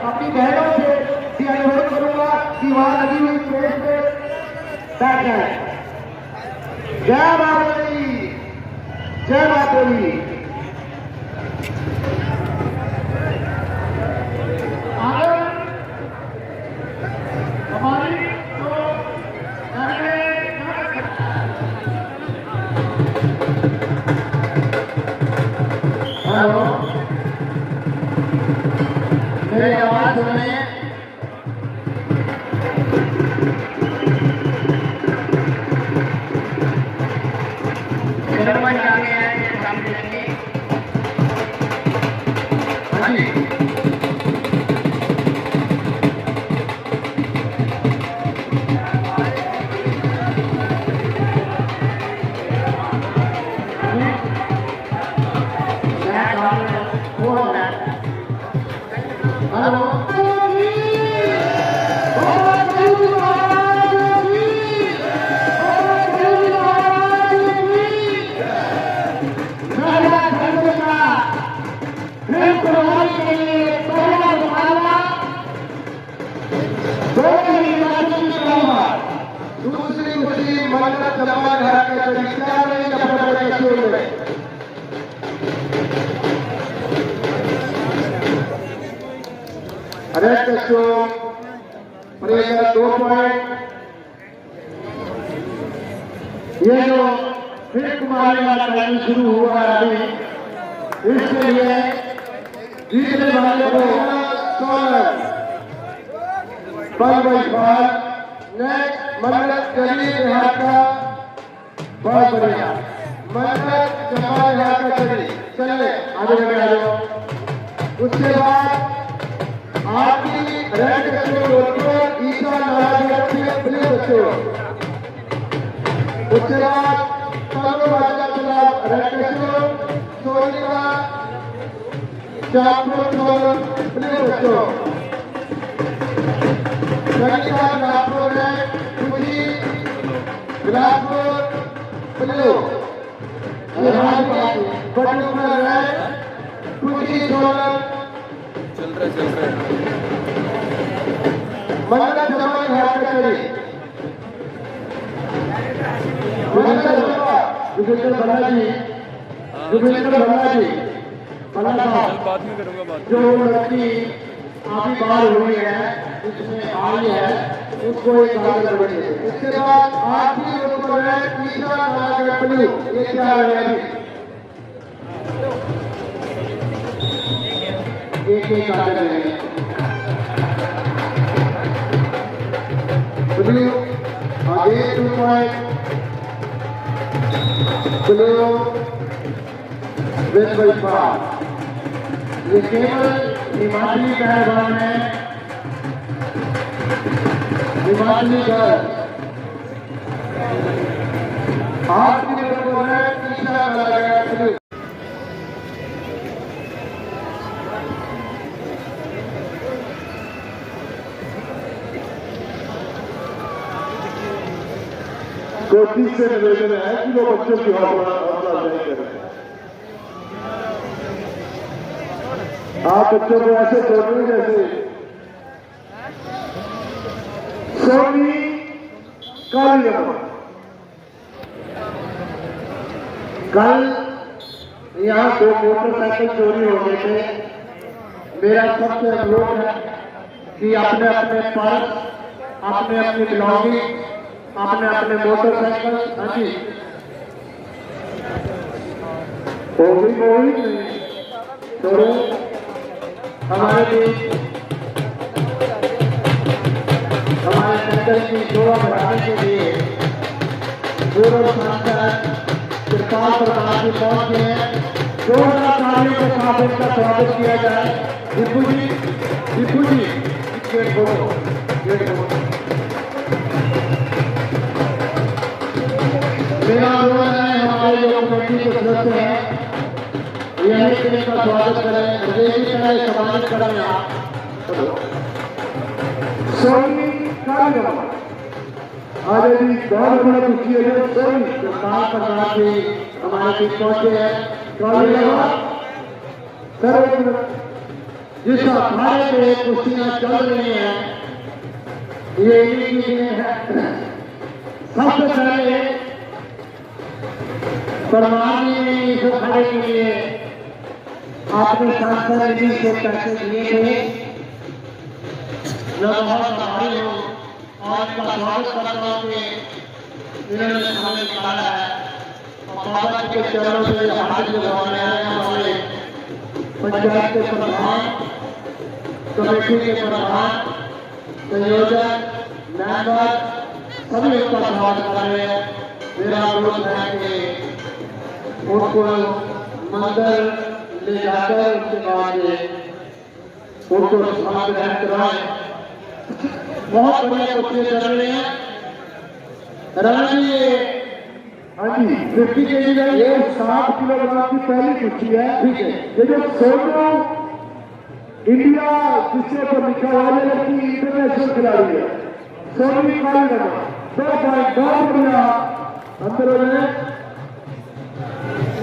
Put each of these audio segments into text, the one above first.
अपनी बहनों से भी अनुरोध करूंगा कि वहां लगी हुई स्टेज पे बैठ जाए। जय माताजी, जय माताजी। हमारी हेलो, मेरी आवाज सुने? शर्मा जी आगे हैं, ये सामने देंगे। हाँ जी, हेलो, दूसरी मुस्लिम मन्नत जमा घर के तरीका नहीं कपड़े कैसे हुए। अरे बच्चों, प्रेशर 2 पॉइंट। ये जो फिर कुमारी वाला टाइम शुरू हुआ है अभी, इसके लिए जीतने वाले को 5/5 नेक्स्ट मन्नत गली देहात का बहुत बढ़िया मन्नत जमा देहात का चले आगे लगे आ जाओ। उसके बाद आपकी रेड बच्चों ईसा नाराज प्ले बच्चों। उसके बाद तालो बाजा चला रेड बच्चों सोनिका चापड़ो प्ले बच्चों। सनिका नापड़ो है खुशी बिलासपुर प्ले। ये हमारी बड़ी उम्र है खुशी सोनल चल रहा है। मन्नत जमा घर के करी विजेंद्र भल्ला जी, भल्ला साहब बाद में करूंगा बात। जो लड़की अभी बाहर हुई है, इसमें आई है, उसको एक गाना करवाइए। इसके बाद आखिरी ऊपर है तीसरा नागर पल्लू। ये क्या है अभी? एक गाना करेंगे। Blue, again 2 point. Blue, win by 5. ये केवल हिमाचली पहलवान है, हिमाचली गर्ल। आखिरी नंबर है तीसरा वाला ब्लू। कोशिश से निवेदन है कि वो बच्चों की हौसला नहीं करें। आप बच्चों को ऐसे छोड़ने जैसे सोनी काली रमन। कल यहाँ 2 मोटरसाइकिल चोरी हो गए थे। मेरा सबसे अनुरोध है कि अपने अपने पर्स, अपने अपने बिलोंगिंग, अपने अपने मोटरसाइकिल, हाँ जी कोई नहीं हमारे बीच हमारे सेंटर की शोभा बढ़ाने के लिए पूर्व सांसद कृपाल प्रधान जी पहुंच गए हैं। 2,000 तालियों के साथ इनका स्वागत किया जाए। दीपू जी गेट खोलो। मेरा के सदस्य हैं, यही टीम का स्वागत करें। विजयी पहले सम्मानित करें आप सोनी कालीराम। आज भी बहुत बड़ी खुशी है सोनी सरकार प्रकार के हमारे बीच पहुंचे हैं। कालीराम सर जिस अखाड़े पे कुश्तियां चल रही हैं ये इन्हीं की है। सबसे पहले परमानी ने इस अखाड़े के लिए आपने सांसद निधि से पैसे दिए थे। मैं बहुत आभारी हूँ और इसका स्वागत करता हूँ कि इन्होंने समय निकाला है और बाबा जी के चरणों से हाथ लगाने आए हमारे पंचायत के प्रधान, कमेटी के प्रधान, संयोजक, मेंबर सभी उनका स्वागत कर रहे हैं। मेरा अनुरोध है कि उनको मंदिर ले जाकर उसके बाद उनको स्थान ग्रहण कराएं। बहुत बढ़िया कुश्ती कर रहे हैं राणा जी। हाँ जी 50 kg ये 60 किलोग्राम की पहली कुश्ती है। ठीक है, ये जो सोनू इंडिया जिसके ऊपर लिखा हुआ है कि इंटरनेशनल खिलाड़ी है सोनी कालीराम। बहुत बढ़िया अंदर में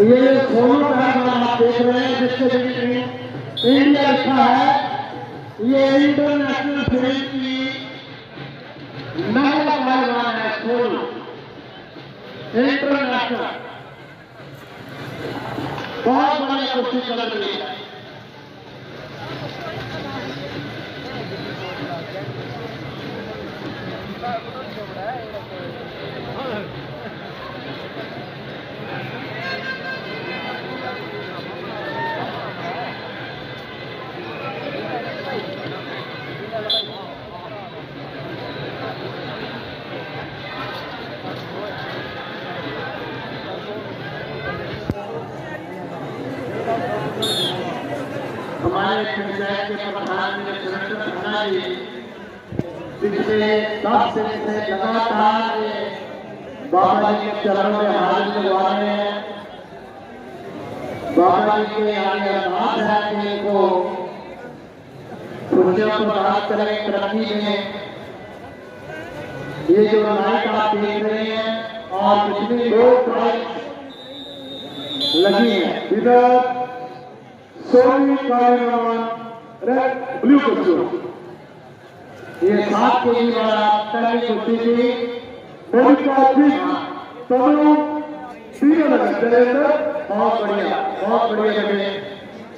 ये सोनू पहलवान आप देख रहे हैं जिसके इंडिया लिखा है। ये इंटरनेशनल फिल्म की महिला पहलवान है सोनू इंटरनेशनल। बहुत बढ़िया कुश्ती चल रही है। हमारे पंचायत के प्रधान जी पिछले 10 दिन से लगातार बाबा जी के चरणों में हाजिर लगवा रहे हैं। बाबा जी के आगे अरदास है कि इनको खुशियों को प्राप्त करें, तरक्की में। ये जो लाइट आप देख रहे हैं और पिछली 2 प्राइज लगी है इधर Soni Kaliram red blue costume. ये 7 kg वाला पहली कुश्ती थी। बॉडी का तनु तीनों लगे बहुत बढ़िया लगे।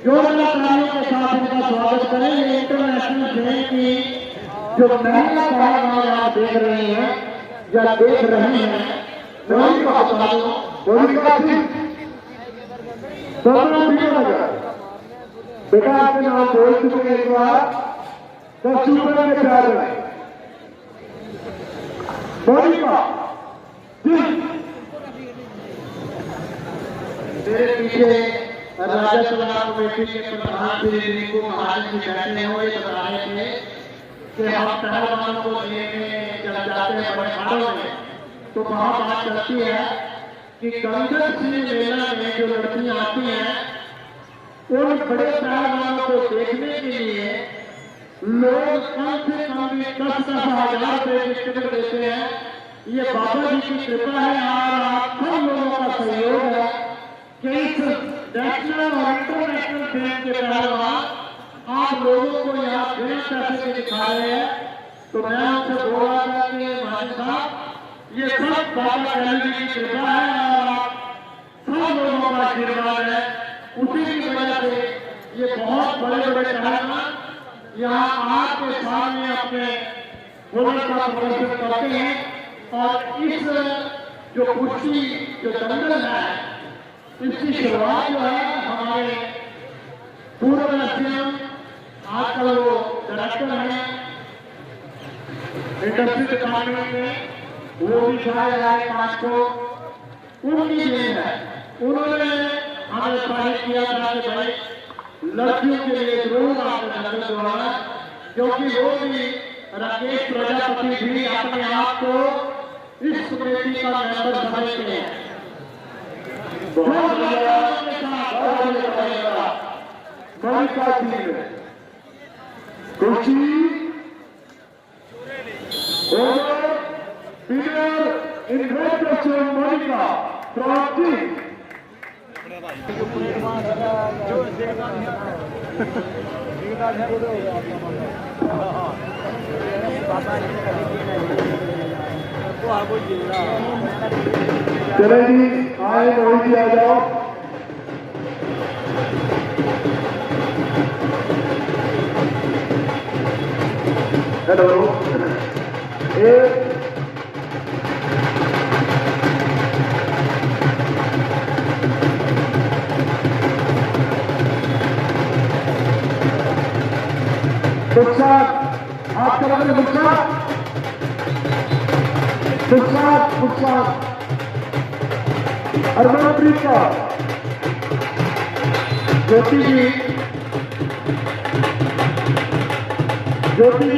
जो कलाकारों के साथ इनका स्वागत करें। ये इंटरनेशनल फिल्म की जो महिला पहलवान आप देख रहे हैं या देख रहे हैं बॉडी का बेटा आपके नाम बोल चुके एक बार 10 रुपए में 4 बॉडी का मेरे पीछे राजा सभा कमेटी के प्रधान श्री रिंकू महाराज जी बैठे हुए बता रहे थे कि हम पहलवानों को लेने जब जाते हैं बड़े हाथों में तो वहां बात चलती है कि गंगा सिंह मेला में जो लड़कियां आती हैं उन बड़े पहलवानों को देखने के लिए लोग कम से कम भी 10,000 रुपए की टिकट देते हैं। ये बाबा जी की कृपा है और आप सब लोगों का सहयोग है कि इस नेशनल और इंटरनेशनल फिल्म के पहलवान आप लोगों को यहाँ बिना पैसे के दिखा रहे हैं। तो मैं आपसे बोल रहा था कि भाई साहब ये सब बाबा जी की कृपा है और आप सब लोगों का आशीर्वाद है। उसी की वजह से ये बहुत बड़े पहलवान यहाँ आपके सामने अपने हुनर का प्रदर्शन करते हैं। और इस जो कुश्ती जो दंगल है इसकी शुरुआत जो है हमारे पूर्व सीएम आजकल वो डायरेक्टर हैं इंडस्ट्री डिपार्टमेंट में, वो भी शायद आए 5 को उनकी देन है। उन्होंने हमें प्रेरित किया था कि भाई लड़कियों के लिए जरूर आपने दंगल करवाना, क्योंकि वो भी राकेश प्रजापति भी अपने आप को इस कमेटी का मेंबर समझते हैं। बहुत बढ़िया मोनिका टीम कुर्सी और winner in red dress Monica trophy चले जी आए मोहित जी आ जाओ हेलो हाथ करा हरमनप्रीत कौर ज्योति जी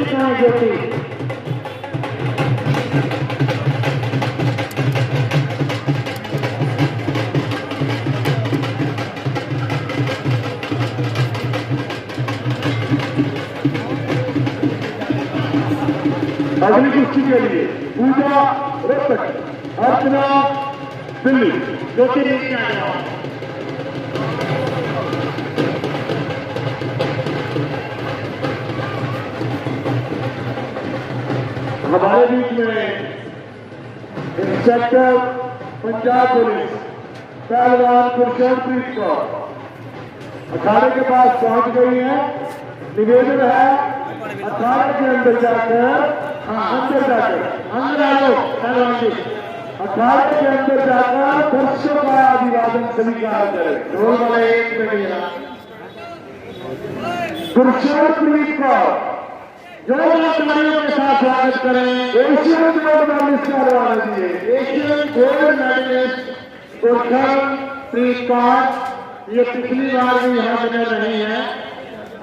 कहाँ है ज्योति अगली कुश्ती के लिए पूजा रोहतक अर्चना दिल्ली ज्योति नीचे आ जाओ हमारे बीच में इंस्पेक्टर पंजाब पुलिस पहलवान गुरशनप्रीत कौर अखाड़े के पास पहुंच गई है। निवेदन है अखाड़े के अंदर जाकर अंदर आ जाओ पहलवान जी अखाड़े के अंदर जाकर दर्शकों का अभिवादन स्वीकार करें। ढोल वाले एक मिनट गुरशनप्रीत कौर जोरदार तालियों के साथ स्वागत करें। एशियन गोल्ड मेडलिस्ट करवाना चाहिए एशियन गोल्ड मेडलिस्ट गुरशनप्रीत कौर ये पिछली बार भी यहाँ बने रही है।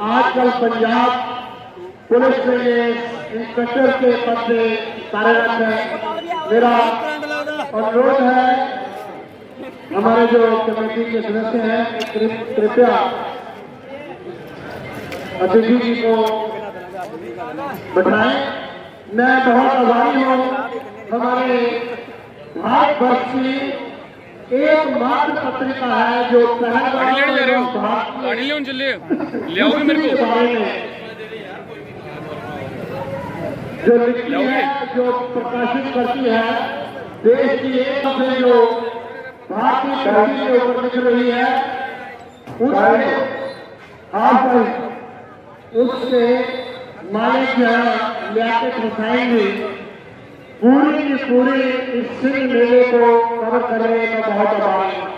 आजकल पंजाब पुलिस में ये इंस्पेक्टर के पद से कार्यरत है। मेरा अनुरोध है हमारे जो कमेटी के सदस्य हैं कृपया अतिथि जी को बताएं। मैं बहुत आभारी हूँ हमारे भारतवर्ष की एकमात्र पत्रिका है जो जो लिखती है जो प्रकाशित करती है देश की एक से जो भारतीय धरती के ऊपर लिख रही है उससे मालिक लियाकत हुसैन जी पूरी की पूरी इस सिंह मेले को कवर करने का बहुत आभारी हूं।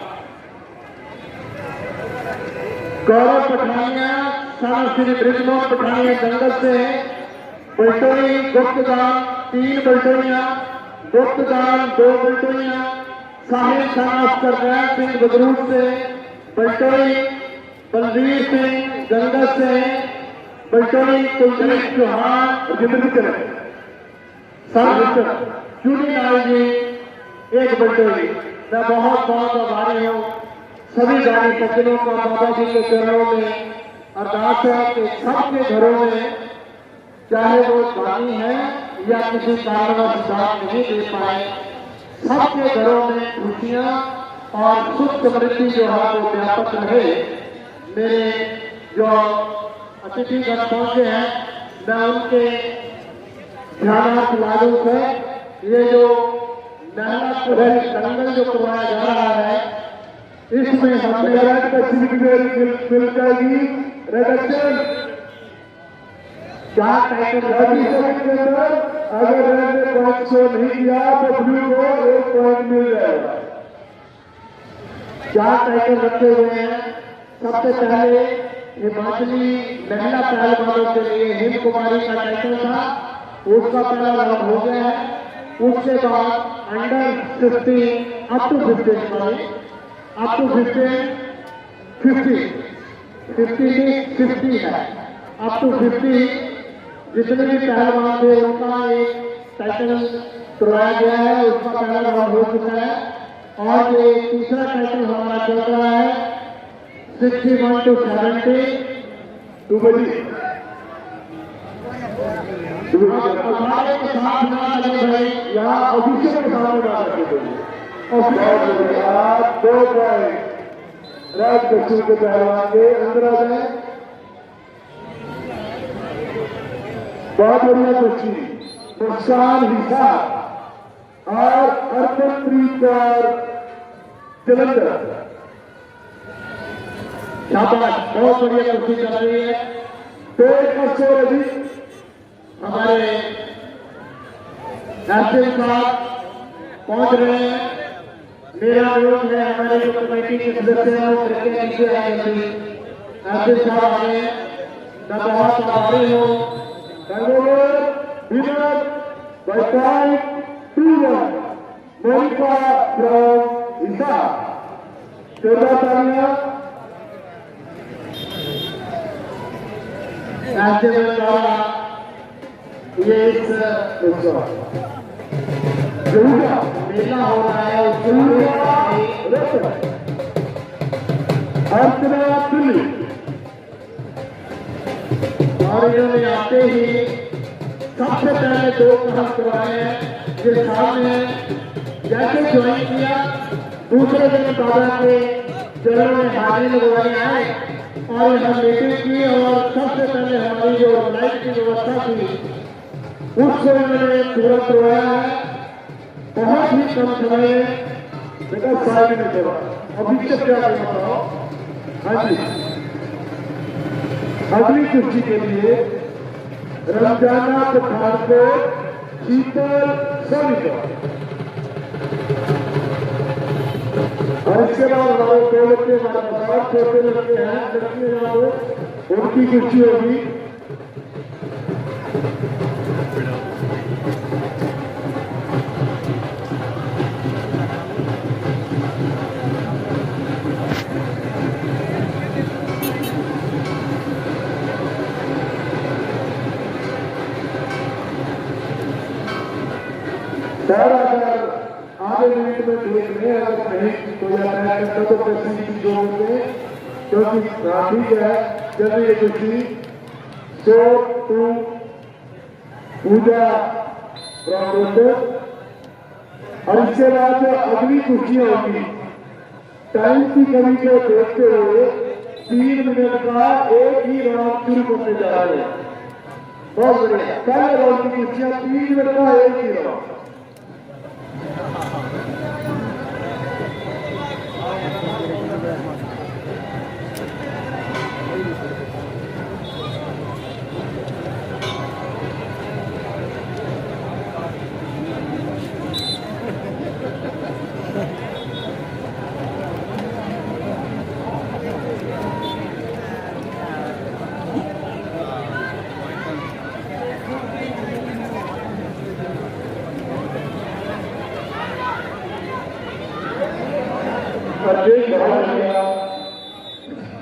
गौरव पठानिया सारा श्री ब्रिजमोहन पठानिया जंगल से बल्टोई गुप्तदान 3 बल्टोइयां गुप्तदान 2 बल्टोइयां साहिल खान कर सिंह बदरूद से बल्टोई बलवीर सिंह जंगल से बल्टोई कुलदीप चौहान चूनी लाल जी एक बल्टोई। मैं बहुत बहुत आभारी हूँ सभी गाड़ी सज्जनों का बाबा जी के चरणों में अरदास है कि सबके घरों में चाहे वो गाड़ी है या किसी कारणवश दान नहीं दे पाए सबके घरों में खुशियां और सुख समृद्धि जो है वो व्यापक रहे। मेरे जो अतिथिगण पहुंचे हैं मैं उनके ध्यानार्थ लागू से ये जो महिला दंगल जो करवाया जा रहा है इसमें हमने क्या टाइटल अगर रेड ने पॉइंट शो नहीं किया तो ब्लू को 1 पॉइंट मिल जाएगा। 4 टाइटल रखे हुए हैं। सबसे पहले हिमाचली महिला पहलवानों के लिए हिंद कुमारी का टाइटल था उसका पहला राउंड हो गया है। उसके बाद अंडर 15 अप टू 50 है अप टू 50 जितने भी पहलवान थे उनका एक टाइटल करवाया गया है उसका पहला राउंड हो चुका है। और ये तीसरा टाइटल हमारा चल रहा है 61 to 70 दुबई हमारे के साथ ना लगे भाई यहाँ ऑफिशियल के सामने ना रखे थे दो पॉइंट राज बच्चों के पहलवान के अंदर आ जाए। बहुत बढ़िया बच्ची मुस्कान हिस्सा और हरमनप्रीत कौर जलंधर। शाबाश, बहुत बढ़िया कुर्सी चल रही है। तो एक मशहूर अभी हमारे राष्ट्रीय साहब पहुंच रहे हैं। मेरा अनुरोध है हमारे जो कमेटी के सदस्य हैं वो कृपया नीचे आए। राष्ट्रीय साहब आए, मैं बहुत आभारी हूँ। Winner by point 2-1 Monica from हिसा। 14 तालियां। राष्ट्रीय द्वारा ये इस मेला हो रहा है अर्चना दिल्ली और इन्होंने आते ही सबसे पहले 2 काम करवाए हैं। जिस साहब ने जैसे ज्वाइन किया दूसरे दिन बाबा के चरणों में हाजिरी लगवाने आए और यहाँ मीटिंग की और सबसे पहले हमारी जो लाइट की व्यवस्था थी उसको इन्होंने पूरा करवाया है। बहुत ही कम समय में बेटा 5 मिनट होगा अभी तक क्या बताओ। हाँ जी अगली कुर्सी के लिए रमजाना पठानकोट शीतल सोनी और इसके बाद हमारे 2 लड़के हमारे पास छोटे लड़के हैं लड़के उनकी कुर्सी होगी। सर अगर आधे मिनट में देख लें अगर कहीं कोई अटैक करता तो पैसे की जो होते क्योंकि ठीक है जल्दी ये कुर्सी सो टू पूजा प्रोफेसर और इसके बाद जो अगली कुर्सियां होगी टाइम की कमी को देखते हुए 3 मिनट का एक ही राउंड शुरू करने जा रहे हैं। बहुत बढ़िया पहले राउंड की कुर्सियां 3 मिनट का एक ही राउंड।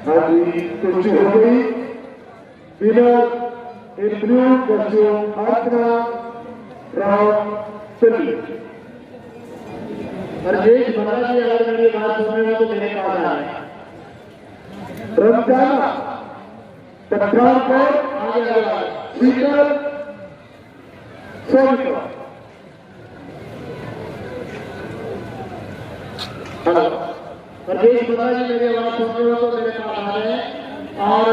हाँ जी कुछ हो गई विनर इंटरव्यू क्वेश्चन अर्चना राउंड दिल्ली। राजेश भल्ला जी अगर मेरी बात सुन रहे हो तो मेरे पास आए। रमजाना पठानकोट शीतल सोनी। हेलो राजेश भल्ला जी मेरी आवाज सुन रहे हो तो मेरे पास आ रहे हैं और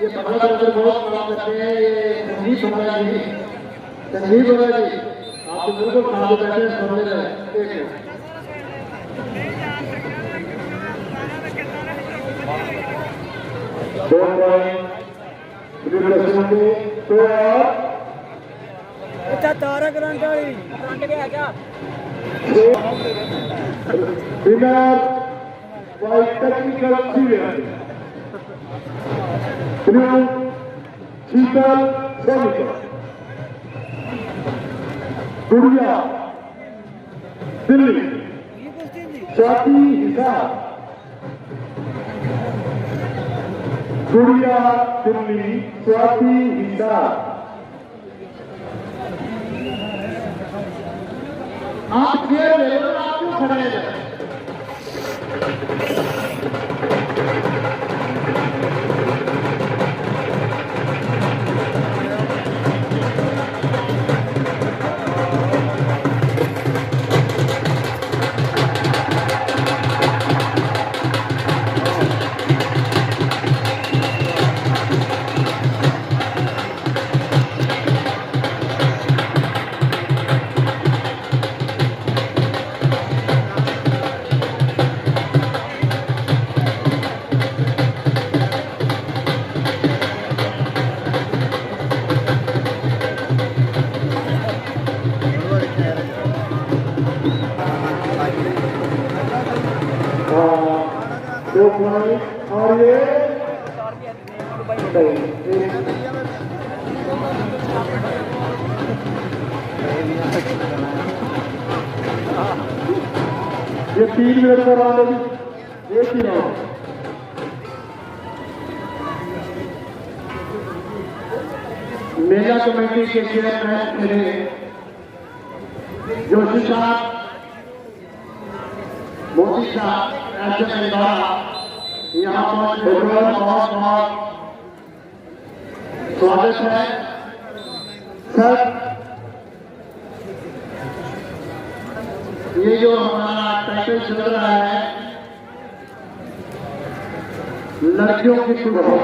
ये भल्ला जी बहुत काम करते हैं। ये संजीव भल्ला जी आप तो बिल्कुल खाली बैठे सुन रहे हैं। दो पॉइंट तो अच्छा तारक रंगाड़ी फ्रंट गया क्या विनर बाय टेक्निकल सीरियस शीतल सोनी। गुड़िया दिल्ली स्वाति हिसाब। गुड़िया दिल्ली स्वाति हिसाब। आप खेल रहे हो, आपको खड़े हैं। दो पॉइंट और ये ये 3 मिनट का राउंड है, एक ही राउंड। मेला कमेटी के चेयरमैन मेरे जोशी साहब, मोदी साहब, ऐसे इंदौरा यहाँ पर बहुत बहुत स्वागत है सर। ये जो हमारा टाइटल चल रहा है लड़कियों की कुछ बहुत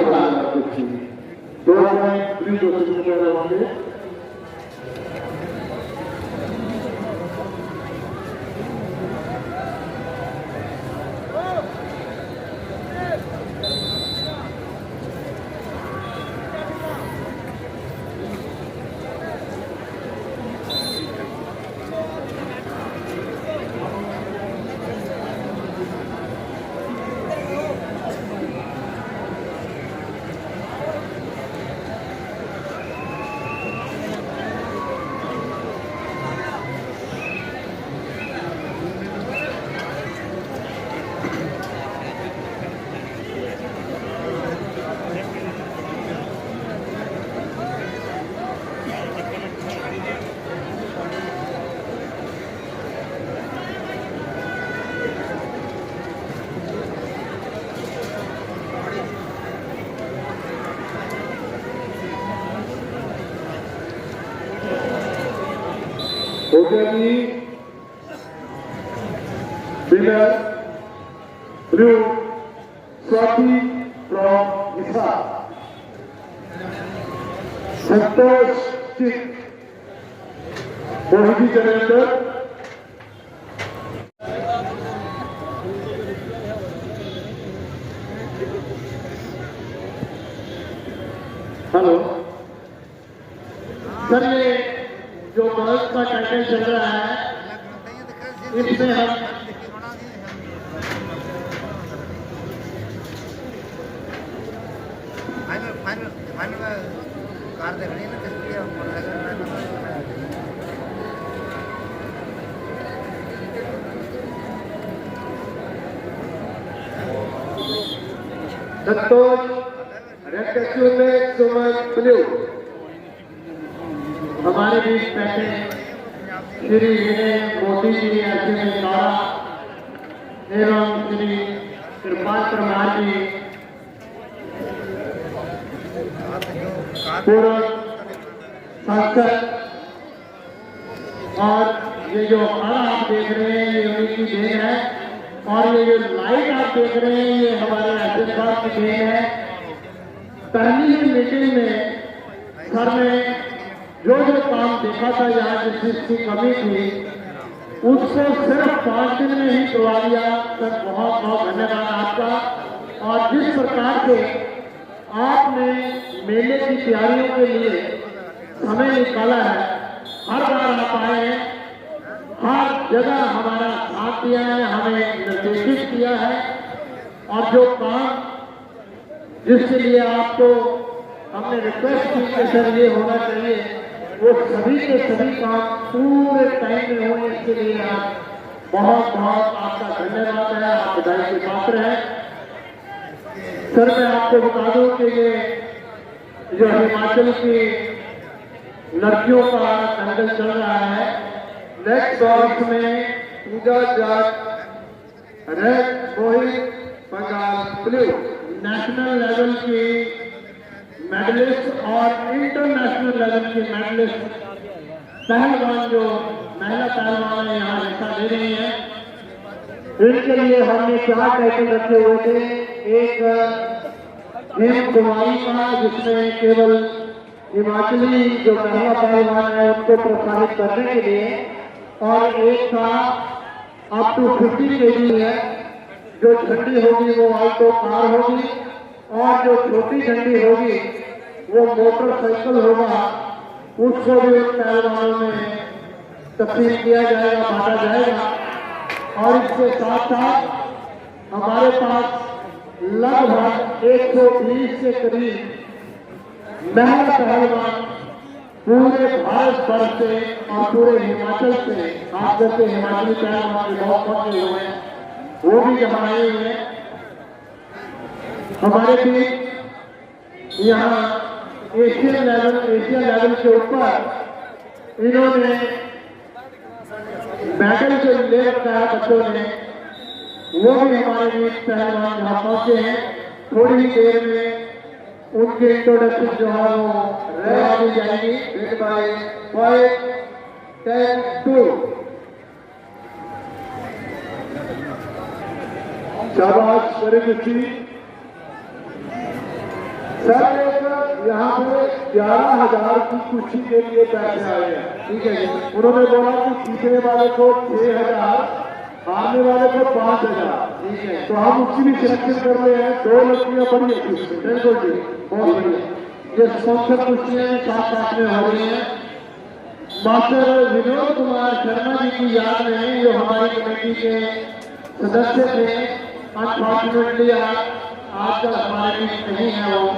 दो होंगे। जी winner through Swati from Isa, Santosh Singh, Mohiti Janendra, hello sir, ये जो गर्ल्स का टाइटल चल रहा है इसमें हम संतोष रेड कैस्यू में सुमन ब्लू, हमारे बीच बैठे श्री विनय मोदी जी इंदौरा एवं श्री कृपाल परमार जी पूर्व सांसद, और ये जो अखाड़ा आप देख रहे हैं ये उनकी देन है, और ये जो लाइट आप देख रहे हैं ये हमारे आशीर्वाद की देन है। पहली ही मीटिंग में सर ने जो जो काम देखा था यहाँ जिस चीज की कमी थी उसको सिर्फ 5 दिन में ही करवा दिया। सर बहुत बहुत धन्यवाद आपका। और जिस प्रकार से आपने मेले की तैयारियों के लिए समय निकाला है, हर बार आप आए हैं, हर जगह हमारा साथ दिया है, हमें निर्देशित किया है, और जो काम जिसके लिए आपको हमने रिक्वेस्ट की कि सर ये होना चाहिए, वो सभी के सभी काम पूरे टाइम में होने इसके लिए आप बहुत बहुत आपका धन्यवाद है, आप बधाई के पात्र हैं। सर मैं आपको बता दूं कि ये जो हिमाचल की लड़कियों का दंगल चल रहा है, नेक्स्ट वर्ष में पूजा जाट रेड, मोहित पंजाब ब्लू। नेशनल लेवल की मेडलिस्ट और इंटरनेशनल लेवल की मेडलिस्ट पहलवान जो महिला पहलवान है यहाँ हिस्सा ले रही है। इनके लिए हमने 4 टाइटल रखे हुए थे। एक हेम कुमारी का, जिसमें केवल हिमाचली जो महिला पहलवान है उनको प्रोत्साहित करने के लिए, और एक था अप टू 50 kg है, जो झंडी होगी वो ऑल्टो कार होगी, और जो छोटी झंडी होगी वो मोटरसाइकिल होगा। उसको भी उन पहलवानों में तकसीम किया जाएगा, बांटा जाएगा। और इसके साथ साथ हमारे पास लगभग 120 के करीब महिला पहलवान पूरे भारत वर्ष से और पूरे हिमाचल से, खास करके हिमाचली पहलवान के बहुत पहुंचे हुए हैं, वो भी यहाँ आए हुए हैं। हमारे बीच यहाँ एशिया लेवल के ऊपर इन्होंने मेडल जो ले रखा है बच्चों ने, वो भी हमारे बीच पहलवान यहाँ पहुंचे हैं। थोड़ी ही देर में उनके इंट्रोडक्शन जो है वो दी जाएगी। 5, 10, 2। शाबाश, वेरी गुड। सर एक यहाँ पे 11,000 की कुर्सी के लिए पैसे आए हैं, ठीक है जी। उन्होंने बोला कि जीतने वाले को 6,000, हारने वाले को 5,000, ठीक है। तो हम उसकी भी सिलेक्शन कर रहे हैं। 2 लड़कियां बड़ी अच्छी, बिल्कुल जी, बहुत बढ़िया। ये स्पॉन्सर कुर्सियां साथ में हो रही हैं। मास्टर विनोद कुमार शर्मा जी की याद में, जो हमारी कमेटी के सदस्य थे, अनफॉर्चुनेटली आज तक हमारे बीच नहीं है। वो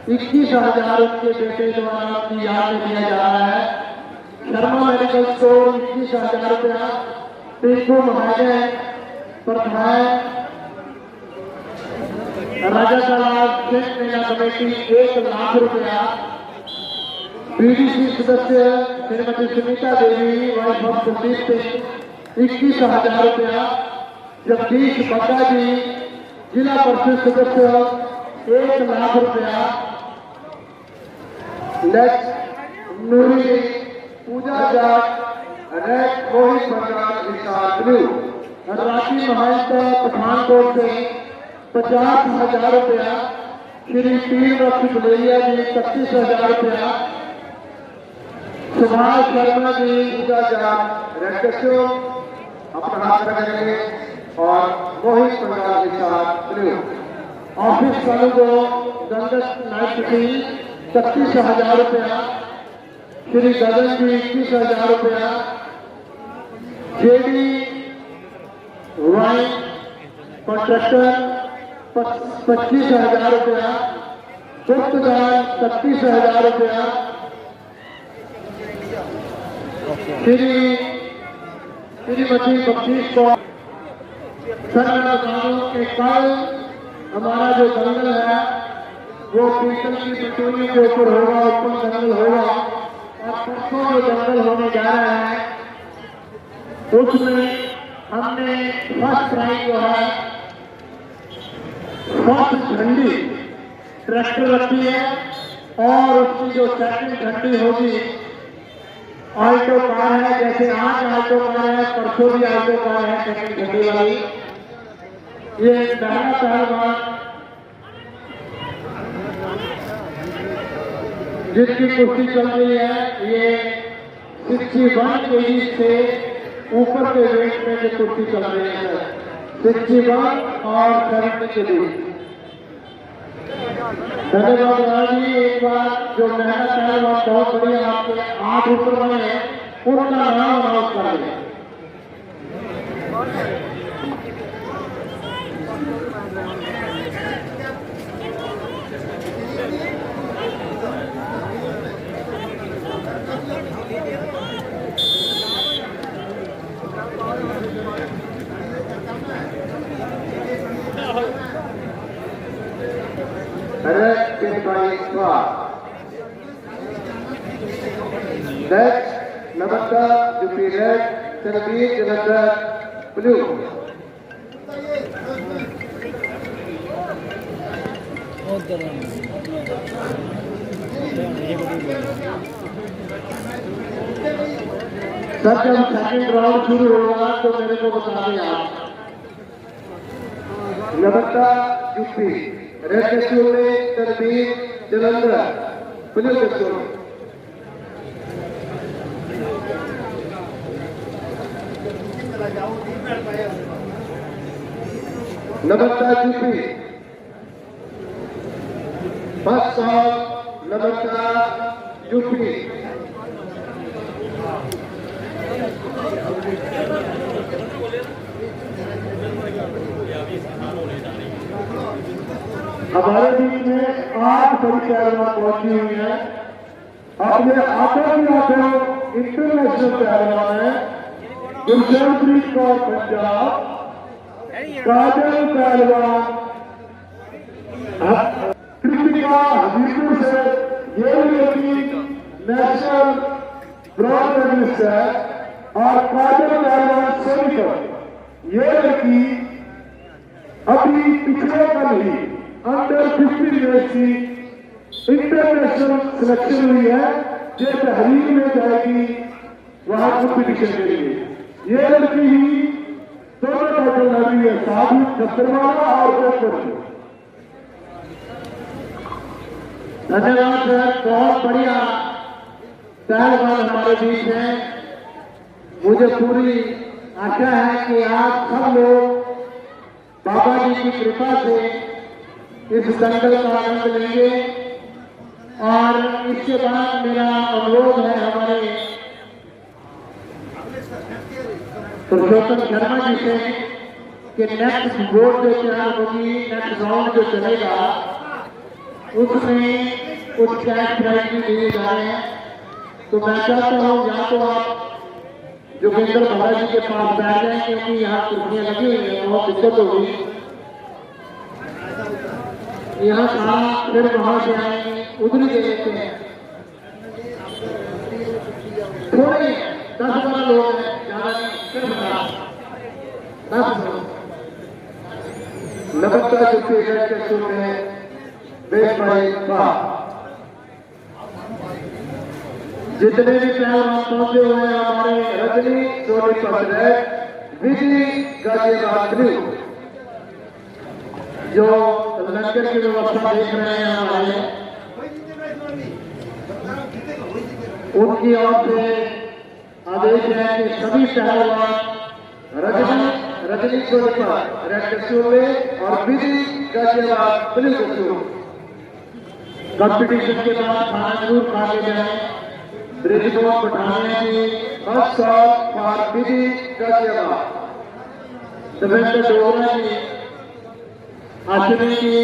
21,000 उनके बेटे द्वारा उनकी याद में दिया जा रहा है। शर्मा मेडिकल स्टोर 21,000 रुपया। टिंकू महोदय प्रधान राजा तालाब सिंह मेला कमेटी 1 लाख रुपया। बीडीसी सदस्य श्रीमती सुनीता देवी वाइफ ऑफ कुलदीप सिंह 21,000 रुपया। जगदीश बग्गा जी जिला परिषद सदस्य 1 लाख रुपया। नेक्स्ट नूरी पूजा जाट रेड, मोहित पंजाब विशाल ब्लू। राशि महंत पठानकोट से 50,000 रुपया। श्री पीर रक्ष बुलेरिया जी 31,000 रुपया। सुभाष शर्मा जी पूजा जाट रेड कश्यो अपना हाथ रखेंगे, और मोहित पंजाब विशाल ब्लू। ऑफिस वालों को गंगस नाइट की 31,000 रुपया। श्री गगन जी 21,000 रुपया। जेडी वाइन कॉन्ट्रैक्टर 25,000 रुपया। गुप्तदान 31,000 रुपया। श्रीमती बख्शीश को के कल हमारा जो दंगल है वो पीतल की बटोरी के ऊपर होगा, ओपन दंगल होगा। और परसों जो दंगल होने जा रहा है उसमें हमने फर्स्ट प्राइज जो है फर्स्ट झंडी ट्रैक्टर रखी है, और उसकी जो सेकंड झंडी होगी ऑल्टो कार है। जैसे आज ऑल्टो कार है, परसों भी ऑल्टो कार है सेकंड झंडी वाली। ये पहला पहलवान जिसकी कुश्ती चल रही है, ये 61 kg से ऊपर के वेट में जो कुश्ती चल रही है, 61 और 70 के बीच। धन्यवाद राजी। एक बार जो मेहनत है वह बहुत बढ़िया आपके 8 ऊपर में है, उनका नाम अनाउंस कर दें। Next, Namata Jupi Red, Tanveer Jalandhar blue. Sir जब सेकंड राउंड शुरू होगा तो मेरे को बता दें आप। नबत्ता यूपी रेड कैप्सूल में तनवीर जलंधर ब्लू कैप्सूल। नबत्ता यूपी फर्स्ट सॉन्ग नबत्ता यूपी। हमारे बीच में 8 बड़ी पहलवान पहुंची हुई है। अपने आंखों की आंखों इंटरनेशनल पहलवान है गुरशनप्रीत कौर पंजाब, काजल पहलवान कृतिका हबीबपुर से। ये लड़की नेशनल ब्रॉन्ज मेडलिस्ट है और काजल पहलवान सोनीपत। ये लड़की अभी पिछले कल ही अंडर 15 ईयर्स की इंटरनेशनल सिलेक्शन हुई है जो तहरीर में जाएगी वहां कॉम्पिटिशन के लिए। ये लड़की ही दोनों टाइटल लड़ी है, साबित छत्रवाला और गोपुर। धन्यवाद सर, बहुत बढ़िया पहलवान हमारे बीच है। मुझे पूरी आशा है कि आप सब लोग बाबा जी की कृपा से इस दंगल का आनंद लेंगे। और इसके बाद मेरा अनुरोध है हमारे पुरुषोत्तम शर्मा जी से कि नेक्स्ट बोर्ड जो तैयार होगी, नेक्स्ट राउंड जो चलेगा उसमें कुछ कैश प्राइज भी दिए जा रहे हैं। तो मैं चाहता हूँ या तो आप जोगिंदर बाबा जी के पास बैठ जाए क्योंकि यहाँ कुर्सियाँ लगी हुई है, बहुत दिक्कत होगी। यहाँ सारा फिर वहां से आएंगे, उधर दे देते हैं। थोड़े 10-12 लोग हैं, ज्यादा नहीं, सिर्फ 10 लोग। नबत्ता यूपी रेड कैप्सूल में बेस भाई वाह। जितने भी पहलवान पहुंचे हुए हैं हमारे रजनी सोनीपत रेड, विजय गाजियाबाद ब्लू। जो लंगर की व्यवस्था देख रहे हैं हमारे, उनकी ओर से आदेश है कि सभी पहलवान रजनी सोनीपत रेड कैप्सूल में और विजय गाजियाबाद ब्लू कैप्सूल। कंपटीशन के बाद खाना जरूर खा के जाए। ब्रिज को बढ़ाने की फर्स्ट शॉट फॉर विजय गाजियाबाद। देवेंद्र डोगरा जी, अश्विनी जी,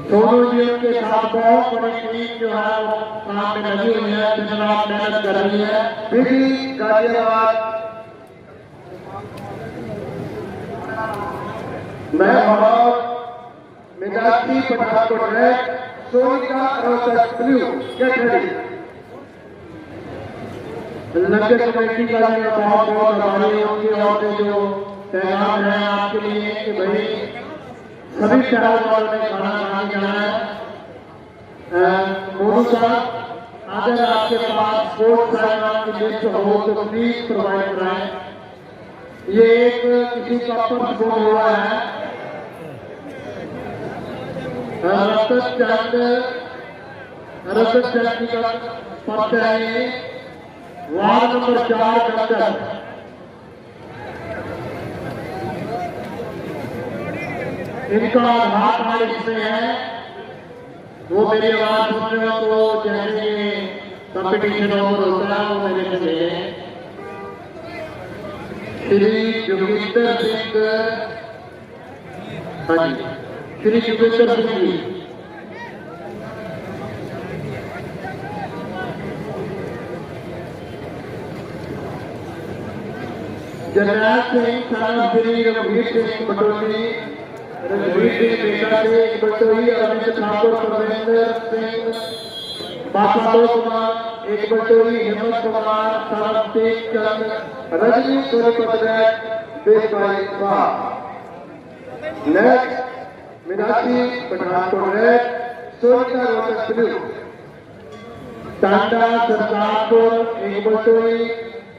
सोनू जी के साथ बहुत बड़ी टीम जो है वो काम में लगी हुई है, दिन रात मेहनत कर रही है। विजय गाजियाबाद। मैं और मिजाजी Pathankot red, Sonika Rohtak blue. Get ready. लंगर कमेटी का भी बहुत बहुत आभारी हूँ उनकी ओर से जो पैगाम है आपके लिए कि भाई सभी पहलवानों ने खाना खाने जाना है। मोनू साहब, अगर आपके पास स्पोर्ट्स पहलवान की लिस्ट हो तो प्लीज प्रोवाइड कराएं। ये एक किसी का पर्स गुम हुआ है। रतन चंद जी का पर्स है ये, वार्ड नंबर 4 दफ्तर। इनका आधार कार्ड इसमें है। वो मेरी आवाज सुन रहे हो तो जैसे कंपटीशन ओवर होता है वो मेरे से ले। श्री जोगिंदर सिंह, हाँ जी, श्री जोगिंदर सिंह जी। जरनैल सिंह साहब, श्री रघुवीर सिंह बटोली, रघुवीर सिंह बेटा से बटोली, अमित ठाकुर, परमेंद्र सिंह, बाबा कुमार एक बटोली, हेमंत कुमार, सरब सिंह चंद, Rajni Sonepat red, based by Far. Next, Meenakshi Pathankot red, Sonika Rohtak blue. Tata सरकारपुर एक बटोरी,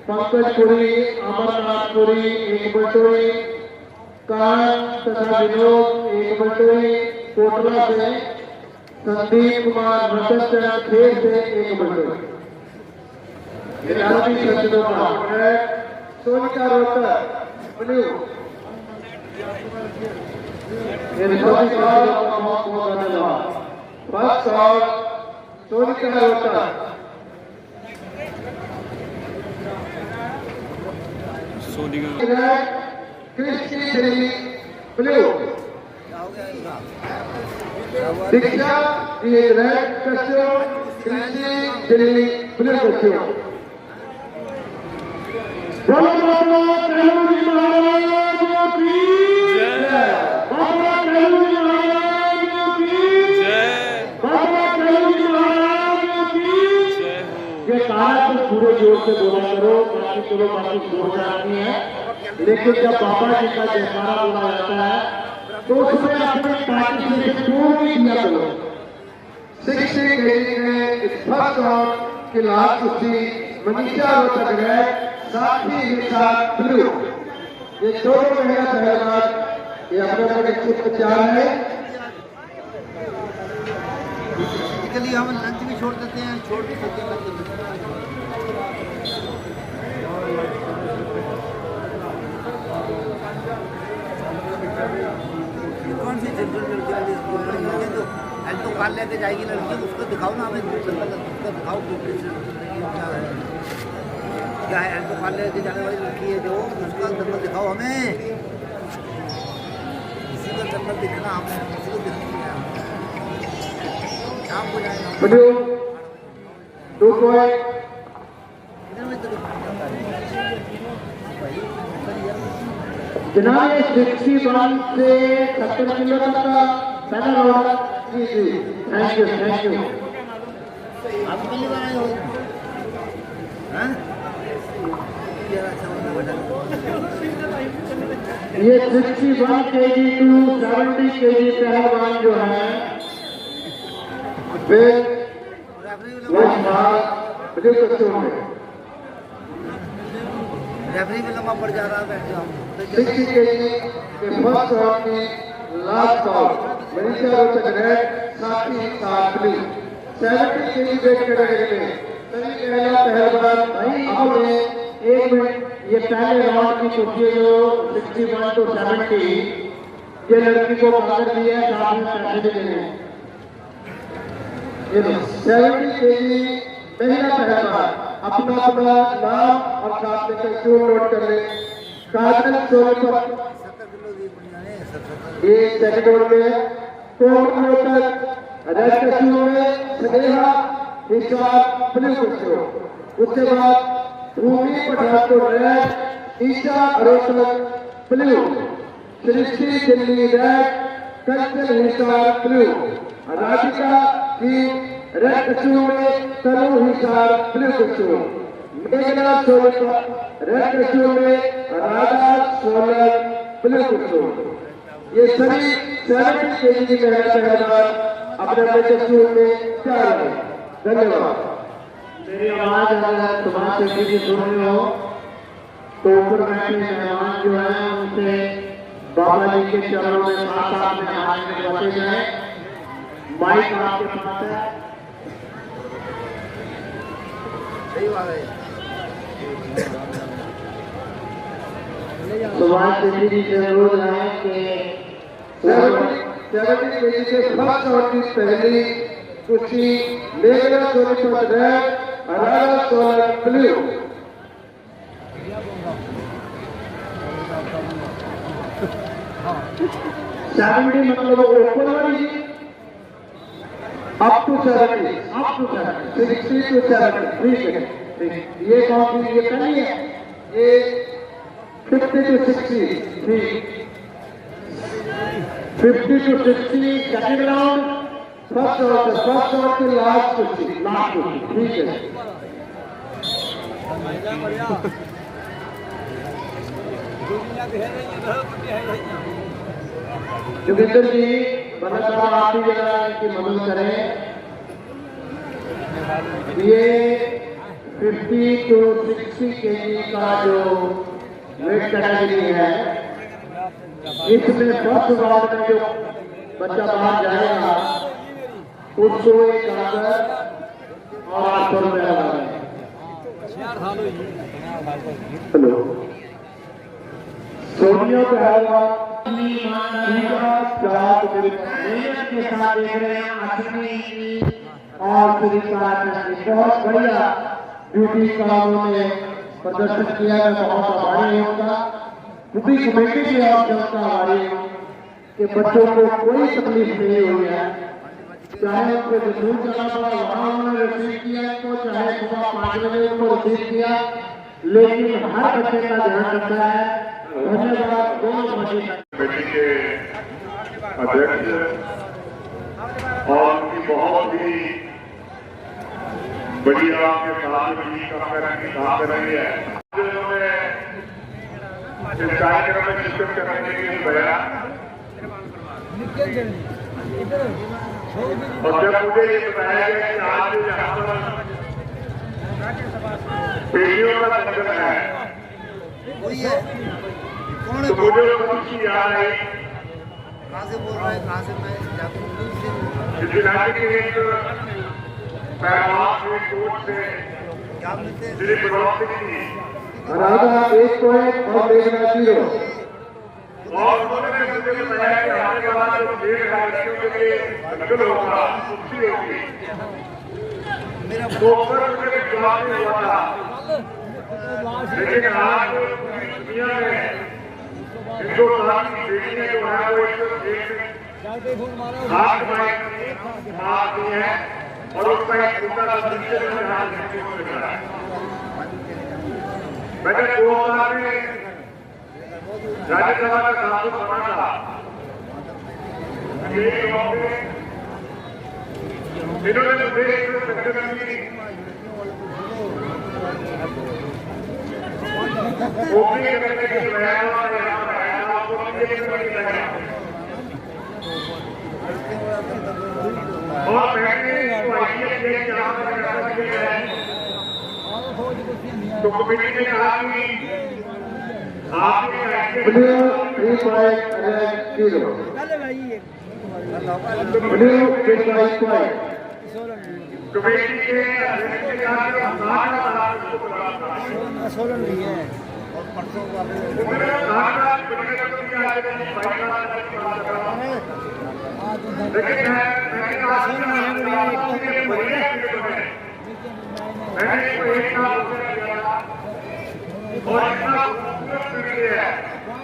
पंकजपुरी अमरनाथपुरी एक बटोरी, कान तथा विनोद एक बटोरी, कोटला से संदीप कुमार रजत चंद खेल से एक बटोरी। Meenakshi Sanjinoka red, Sonika Rohtak blue. ये सभी खिलाड़ियों का बहुत बहुत धन्यवाद। फर्स्ट और सोनिका रोहतक सोनिका कृष्ण दिल्ली ब्लू दीक्षा ये रेड कस्टो कृष्ण दिल्ली ब्लू कस्टो बोलो बोलो तेलुगु महाराज की जय, बाबा तेलुगु महाराज की जय बाबा तेलुगु महाराज की जय हो। ये कहा तो पूरे जोर से बोला करो, बाकी चलो बाकी जोर से आती है, लेकिन जब बाबा जी का जयकारा बोला जाता है तो उसमें अपने पार्टी से जोर भी दिया करो। 60 kg में फर्स्ट राउंड की लास्ट कुश्ती मनीषा रोहतक रेड साथी के साथ ब्लू। ये दोनों महिला पहलवान ये अपने अपने कुछ चाल है। बेसिकली हम लंच भी छोड़ देते हैं, छोड़ भी सकते हैं। कौन सी जनरल लड़की वाली स्कूल में लड़के तो आज तो कार लेके जाएगी लड़की, उसको दिखाओ ना हमें, उसको दिखाओ क्या है। तो कार लेके जाने वाली लड़की है जो, उसका जन्म दिखाओ हमें, किसी का जन्म दिखना हमें, किसी को दिखने नहीं आया शाम को जाएगा। ब्लू 2 पॉइंट इधर में तो जनाब ये 61 से 70 किलो तक का पैनल होगा। जी जी थैंक यू थैंक यू। आप पहली बार आए हो? हाँ? जरा अच्छा होना बेटा। ये 61 केजी टू 70 केजी पहलवान जो है फिर रेफरी वो ब्लू कस्टो में भी लंबा पड़ जा रहा है, बैठ जाओ। 60 kg के फर्स्ट राउंड की last bout Manisha Rohtak red साथी साथ ब्लू। 70 kg वेट कैटेगरी में सभी महिला पहलवान अपने 1 मिनट ये पहले राउंड की कुश्ती जो 61 टू 70 ये लड़की को कागज दिया है, साथ में पैसे भी देने हैं। 70 kg महिला पहलवान अपना अपना नाम और साथ में कैसे नोट कर ले। काजल सोनीपत 70 किलो दी बढ़िया है, 70। ये सेकंड राउंड में कोट रोहतक रेड कस्टो में स्नेहा हिसाब ब्लू कस्टो। उसके बाद भूमि पठानकोट रेड ईशा रोहतक ब्लू। सृष्टि दिल्ली रेड कंचन हिसाब ब्लू। राधिका की रेड कस्टो में तनु हिसाब ब्लू कस्टो। मेघना सोनीपत रेड कस्टो में राधा सोलर ब्लू कस्टो। ये सभी 70 kg की महिला पहलवान अपने अपने कस्टो में जा रहे हैं। धन्यवाद। मेरी आवाज अगर तुम्हारे से भी सुन रहे हो तो ऊपर बैठे मेहमान जो है उनसे बाबा जी के चरणों में साथ में हाथ में लगाते जाए। माइक आपके पास है। सही बात है। सुभाष चंद्र जी से अनुरोध है कि 70 kg के फर्स्ट राउंड की पहली कुश्ती मेघना Sonipat red Radha solar blue. 70 मतलब ओपन वाली जी अप टू 70 60 to 70 ठीक है ठीक। ये कौन सी ये करनी है ये 50 to 60 ठीक। 50 to 60 second round first round की लास्ट कुश्ती लास्ट ठीक है। जोगिंदर जी बना साहब आप भी जरा इनकी मदद करें। ये 50 to 60 kg का जो वेट कैटेगरी है, इसमें फर्स्ट राउंड में जो बच्चा बाहर जाएगा उसको एक आकर और 800 रुपया लगाए। हेलो सोनिया पहलवान मेहनत के साथ देख रहे हैं अश्विनी और बहुत बढ़िया ड्यूटी का उन्होंने प्रदर्शन किया है। बहुत आभारी है उनका, पूरी कमेटी की और जनता आभारी है कि बच्चों को कोई तकलीफ नहीं हुई है। चाहे उनको रसूल जाना पड़ा वहां उन्होंने रिसीव किया इनको, चाहे सुबह 5 बजे उनको रिसीव किया, लेकिन हर बच्चे का ध्यान रखना है। धन्यवाद दोनों कमेटी के अध्यक्ष और उनकी बहुत ही बढ़िया के साथ भी काम कर रही है। उन्होंने इस कार्यक्रम में शिरकत करने के लिए बताया और जब मुझे ये बताया गया कि आज यहाँ पर पेटियों का संकट है तो मुझे खुशी याद आई। कहाँ से बोल रहे हैं, कहाँ से मैं जिला के एक पहलवान के कोच से क्या मिलते हैं? श्री प्रभाव सिंह जी राधा 1 पॉइंट और देखना 0। और उन्होंने मुझे बताया कि आने के बाद जो 1,000 लड़कियों के लिए दंगल होगा, कुर्सी होगी, मेरा तो फिर मुझे विश्वास नहीं हुआ था। लेकिन आज पूरी दुनिया में हिंदुस्तान की बेटियां जो है वो एक हाथ मारती है और उसका एक छोटा सा दृश्य देखने को मिल रहा है। मैंने 2000 में राज्यसभा का सांसद बना था। इन्होंने मुझे एक संगठन की ओपनिंग करने के लिए बनाया और मैंने तो कमेटी ने कहा कि आपने 3.0 कमेटी के अध्यक्ष ने कहा कि हम 60,000 को बुलाना है। सोलन भी है और परसों को आपने उन्होंने 60,000 बड़ी रकम की आज की 22,000 की बात कर रहा हूं। लेकिन मैंने कहा कि आपने बढ़िया चीज बनाई। मैंने इसको एक साल हो गया और इतना खूबसूरत वीडियो है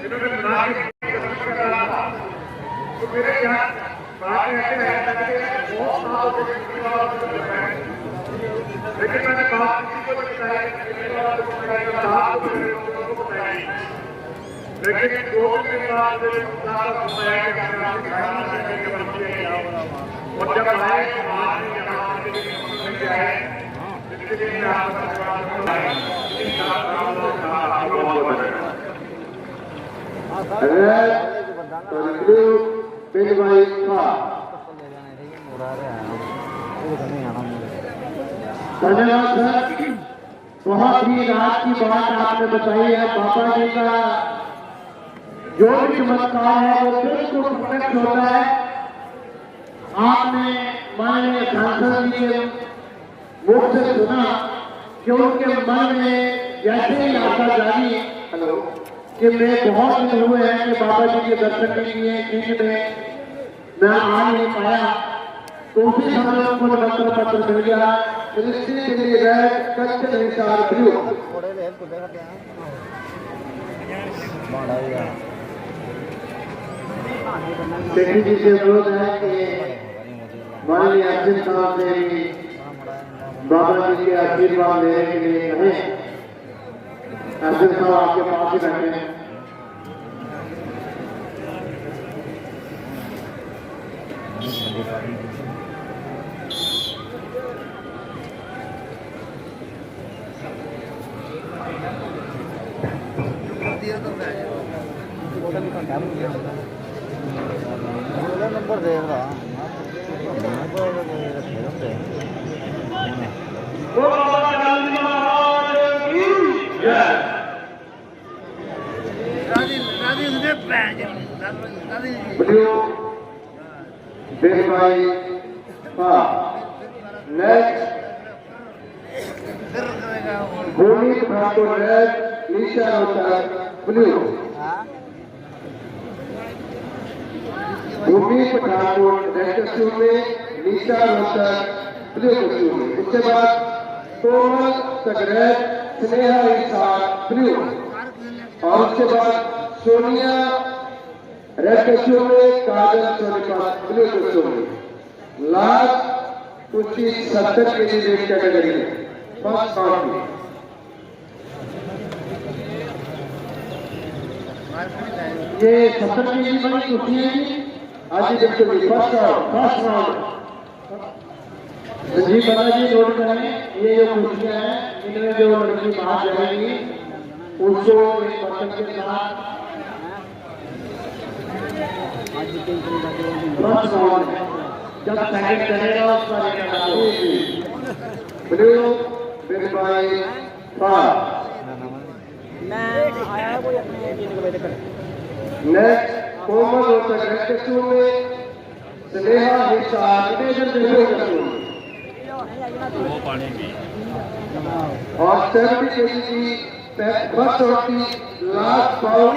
इन्होंने बना के प्रदर्शन करा था। तो मेरे यहाँ बात ऐसे है कि बहुत सालों से लेकिन मैंने बात किसी को नहीं बताया, लेकिन 2 दिन बाद और जब आए इसके लिए मैं धन्यवाद सर। बहुत ही रात की बात आपने बताई है। बाबा जी का जो भी चमत्कार है वो बिल्कुल परफेक्ट होता है। आपने माननीय सांसद जी के मुख से सुना कि उनके मन में जैसे ही आशा जागी कि मैं बहुत दिन हुए हैं कि बाबा जी के दर्शन के लिए खींच में मैं आ नहीं पाया, तो उसी समय उनको निमंत्रण पत्र मिल गया। सेठी जी से अनुरोध है कि माननीय अर्जुन साहब से भी बाबा जी के आशीर्वाद लेने के लिए कहें। अर्जुन साहब आपके पास ही बैठे हैं। दिया तो मैं नंबर दे भूमि ठाकुर रेड, निशा रोहतक ब्लू। भूमि ठाकुर रेड कस्टूम में, निशा रोहतक ब्लू कस्टूम में। उसके बाद कोमल सगरेट, स्नेहा इसाक ब्लू। और उसके बाद सोनिया रेड कस्टूम में, काजल सोनीपत ब्लू कस्टूम में। लास्ट कुश्ती 70 केजी वेट कैटेगरी में फर्स्ट राउंड में। ये 70 केजी वाली कुश्ती है आज ही देखते हुए first round. Sanjeev Balaji note करें, ये जो कुश्तियां हैं इनमें जो लड़की बाहर जाएगी उसको एक बर्तन के साथ फर्स्ट राउंड है। जब सेकंड करेगा उसका blue win by 5। Next Komal Rohtak red costume में, स्नेहा हिसार ब्लू कस्टूम में। और 70 केजी की फर्स्ट राउंड की last bound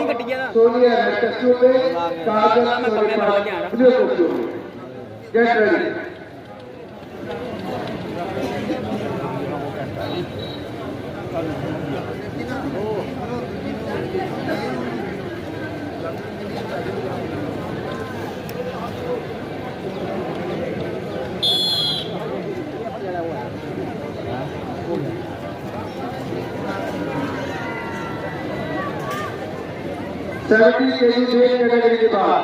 Sonia red costume में, काजल सोनीपत ब्लू कस्टूम में। Get ready. Seventy KG weight category के बाद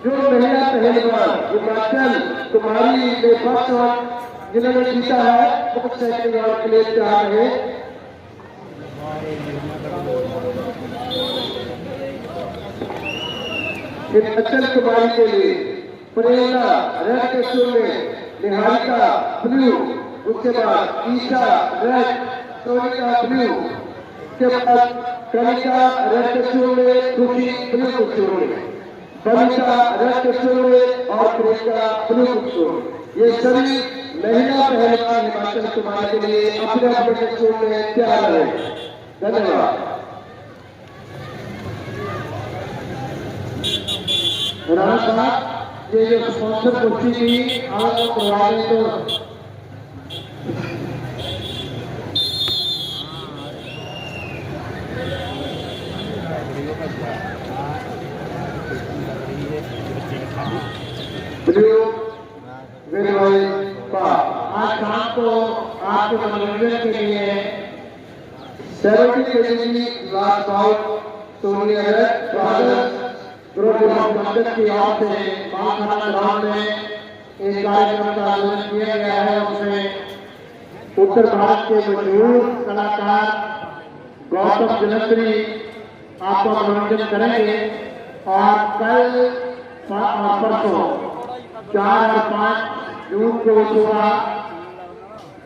जो महिला पहलवान हिमाचल कुमारी ने फर्स्ट राउंड जिन्होंने जीता है वो सेकंड राउंड के लिए जा रहे हैं। हिमाचल कुमारी के लिए प्रेरणा रेड कस्टूम में, निहारिका ब्लू। उसके बाद ईशा रेड, सोनिका ब्लू। उसके बाद कनिका रेड कस्टूम में, खुशी ब्लू कस्टूम में। बनीता रेड कस्टूम में और प्रियंका ब्लू कस्टूम। ये सभी महिला पहलवान हिमाचल कुमारी के लिए अपने अपने कस्टूम में तैयार रहे। धन्यवाद। राणा साहब, ये जो स्पॉन्सर कुर्सी थी आप करवा दें तो आज शाम को आपके मनोरंजन के लिए 70 KG last bout Sonia red group of मंडल की ओर से बालखाना ग्राउंड में एक कार्यक्रम का आयोजन किया गया है। उसमें उत्तर भारत के मशहूर कलाकार गौतम जलंधरी आपका मनोरंजन करेंगे। और कल और परसों 4 और 5 जून को सुबह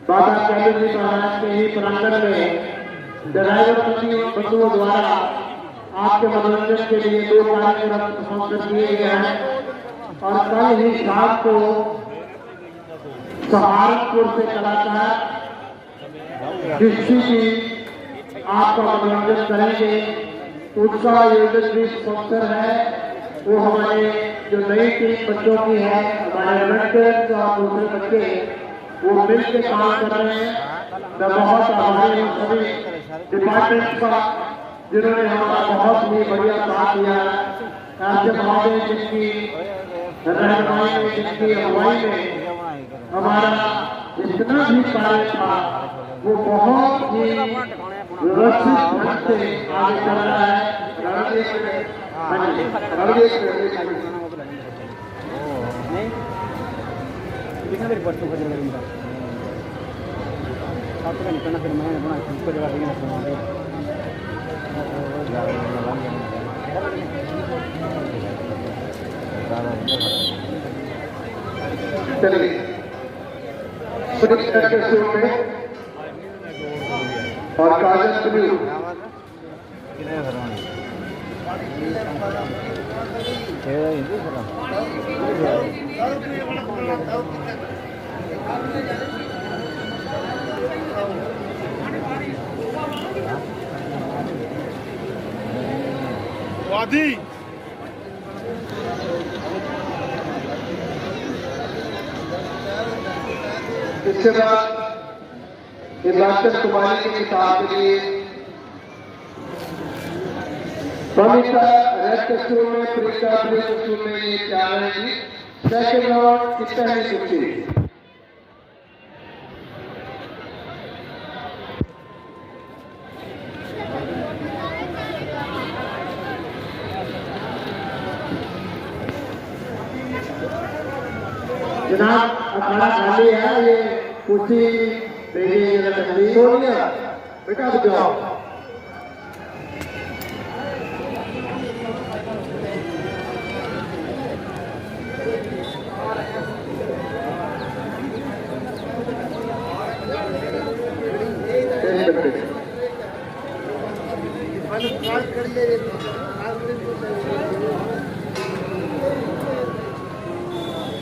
बाबा कैलेंडरी महाराज के ही प्रांगण में ड्राइवर बंधुओं द्वारा आपके मनोरंजन के लिए 2 कार्यक्रम स्पॉन्सर किए गए हैं। और कल ही शाम को सहारनपुर से कलाकार दृष्टि जी आपका मनोरंजन करेंगे। उसका आयोजन भी स्पॉन्सर है वो हमारे जो नई टीम बच्चों की है, हमारे लड़के और दूसरे बच्चे वो मिलकर काम कर रहे हैं। मैं बहुत आभारी हूँ सभी डिपार्टमेंट का जिन्होंने हमारा बहुत ही बढ़िया साथ दिया। ऐसे महोदय जिनकी रहनुमाई में, जिनकी अगुवाई में हमारा जितना भी कार्य था वो बहुत ही व्यवस्थित ढंग से आगे चल रहा है। चलिए परीक्षा के शुरू में और कागज ब्लू वादी इसके बाद निर्वाचन कुमारी की किताब के लिए बनीता रेड कस्टूर में प्रियंका ब्लू कस्टूर में ये क्या रहेगी सेकंड राउंड कितना है कुछ जनाब अखाड़ा खाली है ये कुर्सी देखिए सोनिया बेटा बचाओ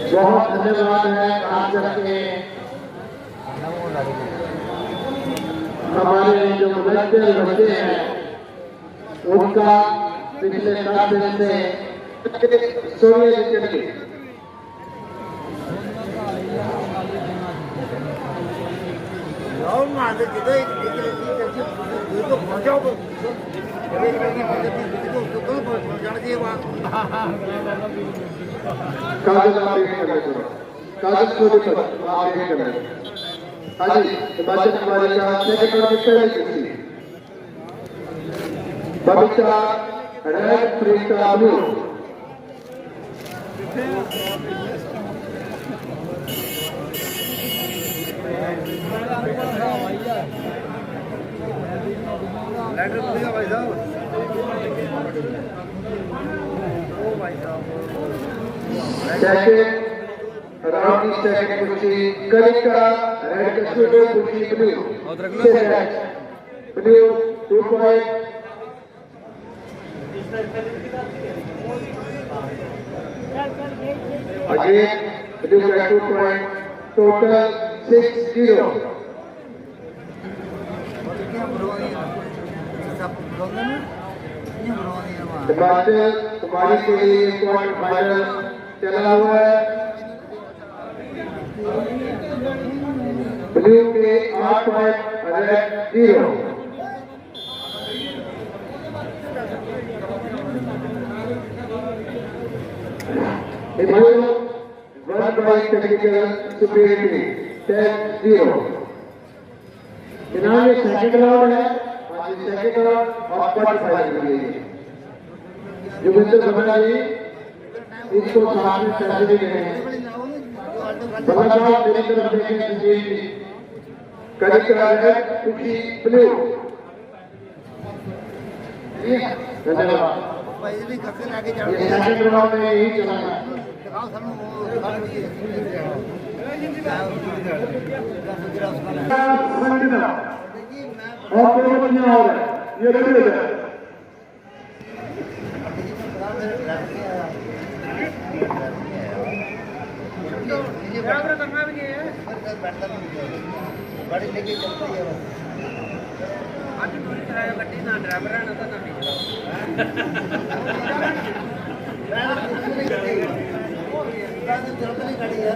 बहुत धन्यवाद है खास करके हमारे जो मुदस्सिर बच्चे हैं उनका पिछले 10 दिन से सोनिया जी के कागज आप एक कर लेते कागज को देखो आप एक कर लेते हाँ जी निर्वाचन कुमारी का सेकंड राउंड पहले कुर्सी Babita red Priyanka blue letter खुलेगा भाई साहब ओ भाई साहब सेकंड राउंड की सेकंड कुर्सी कनिका रेड कस्टूर कुर्सी blue blue 2 point again blue का 2 पॉइंट टोटल 6-0 निर्वाचन कुमारी के लिए क्वार्टर फाइनल चला हुआ है ब्लू के 8 point red 0 one by technical superiority 10-0 इनाम सेकंड राउंड है सेकंड राउंड और क्वार्टर फाइनल के लिए जोगिंदर बबला जी इसको साथ में पैसे भी देने बबला साहब मेरी तरफ देखें सुजीत जी कनिका रेड कुर्सी ब्लू धन्यवाद ये सेकंड राउंड में यही चला है और दो बच्चियां और हैं ये रेडी हो जाए गाड़ी लेके चलती है आज टूरी चलाया गड्डी ना ड्राइवर है ना तो ना गाड़ी यार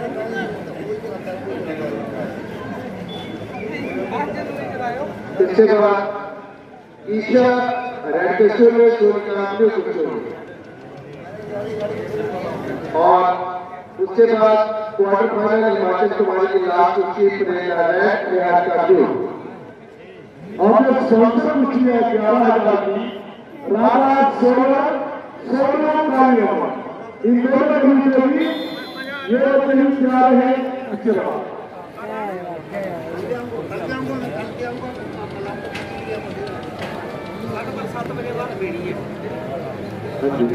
इसके बाद ईशा रेड कस्टूर में सोनिया ब्लू कस्टूर और उसके बाद क्वार्टर फाइनल निर्वाचन कुमारी की लास्ट उसकी प्रेरणा है प्रियंका ब्लू और जो स्पॉन्सर कुर्सी है 11,000 की राधा सोलर इन दोनों कुर्सियों की ये कहीं जा रहे हैं अच्छे बात लगभग 7 बजे बाद बेड़ी है हाँ जी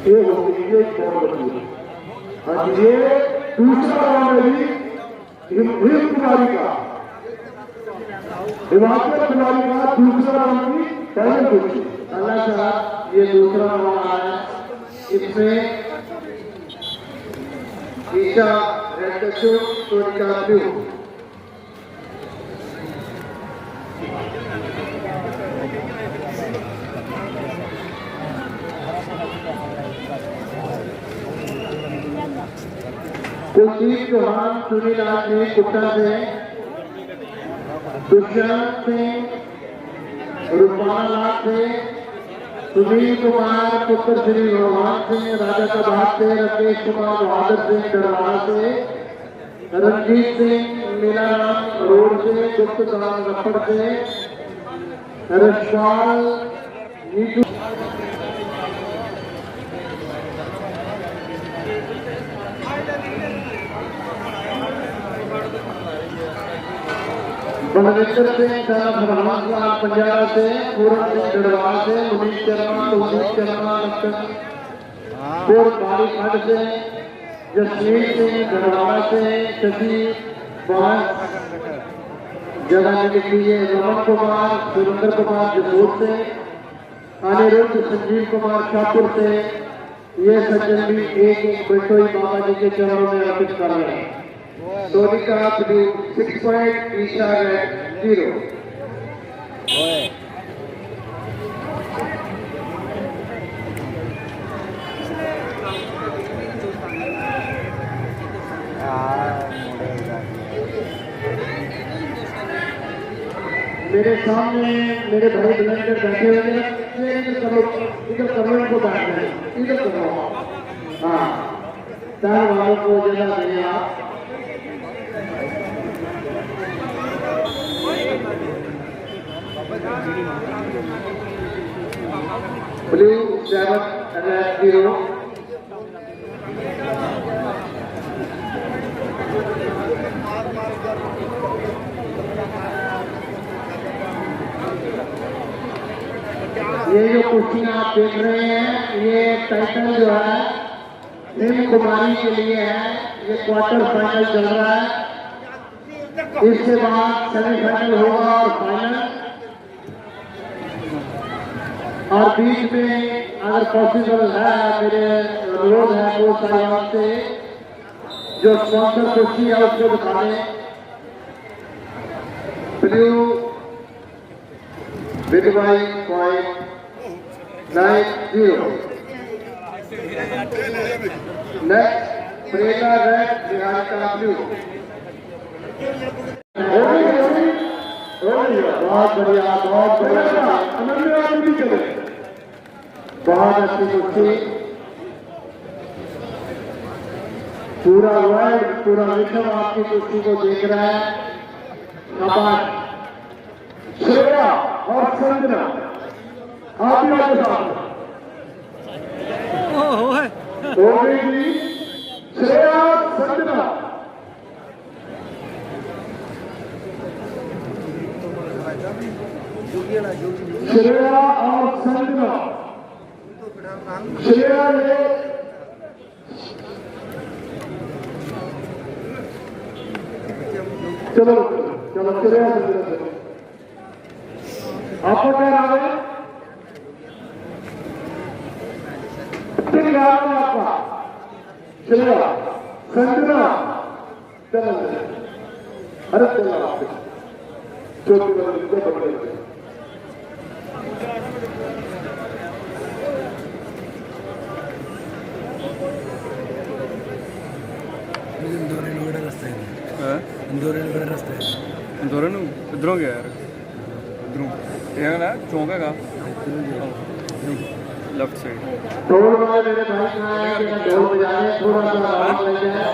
ये होती है बहुत बड़ी। हाँ जी ये दूसरा राउंड है जी हिम कुमारी का हिमाचल कुमारी का दूसरा राउंड की पहले कुर्सी। अल्लाह साहब ये दूसरा राउंड आ रहा है, इसमें ईशा रेड कशू सोनिका ब्लू। कुलदीप चौहान चुनीलाल ने कुट्टा से, दुष्यंत सिंह रूपाला से, सुनील कुमार पुत्र श्री भगवान सिंह राजा का बाग से, राकेश कुमार बहादुर सिंह डरवाना से, रंजीत सिंह मीनाराम रोड से, गुप्त दान रफड़ से, रशपाल नीतू बलविंदर सिंह हरमन लाल पंजाब से, पूरन सिंह डड़वाल से, मुनीष शर्मा कुलदीप शर्मा बाड़ी खंड से, जसमीत सिंह डड़वाला से, शशि बांस जगह लिखी है, रमन कुमार सुरेंद्र कुमार जसूर से, अनिरुद्ध संजीव कुमार शाहपुर से। ये सज्जन भी एक बिटोई बाबा जी के चरणों में अर्पित कर रहे हैं। Sonika blue 6 point, Isha red 0। मेरे सामने मेरे भाई बुलंदर बैठे हुए हैं, इधर करो इनको बैठना है, इधर करो। हाँ चार वालों को जगह दें आप। Blue 7 red 0। ये जो कुर्सियां आप देख रहे हैं, ये टाइटल जो है हिम कुमारी के लिए है। ये क्वार्टर फाइनल चल रहा है, इसके बाद सेमीफाइनल होगा और फाइनल। और बीच में अगर पॉसिबल है, मेरे अनुरोध है वो साहिबान से जो स्पॉन्सर कुर्सी है उसको दिखा दें। ब्लू विदवाई point 9-0। Next Prerna red Niharika blue. बहुत बढ़िया बहुत बढ़िया, बहुत अच्छी कुर्सी। पूरा वर्ल्ड पूरा विश्व आपकी कुर्सी को देख रहा है। शाबाश श्रेया और संजना आप ही आगे साथ हो गई जी। श्रेया संजना श्रेया और संजना। श्रेया ने चलो चलो श्रेया संजना आपको क्या नाम है? आपका श्रेया संजना। चलो अरे चलो छोटी बड़ी को पकड़े। इंदौर इधरों गया यार, इधरों यहाँ ना चौंक है लेफ्ट साइड। ढोल वाले मेरे भाई कहाँ हैं कि ढोल बजाने थोड़ा सा आराम ले जाए।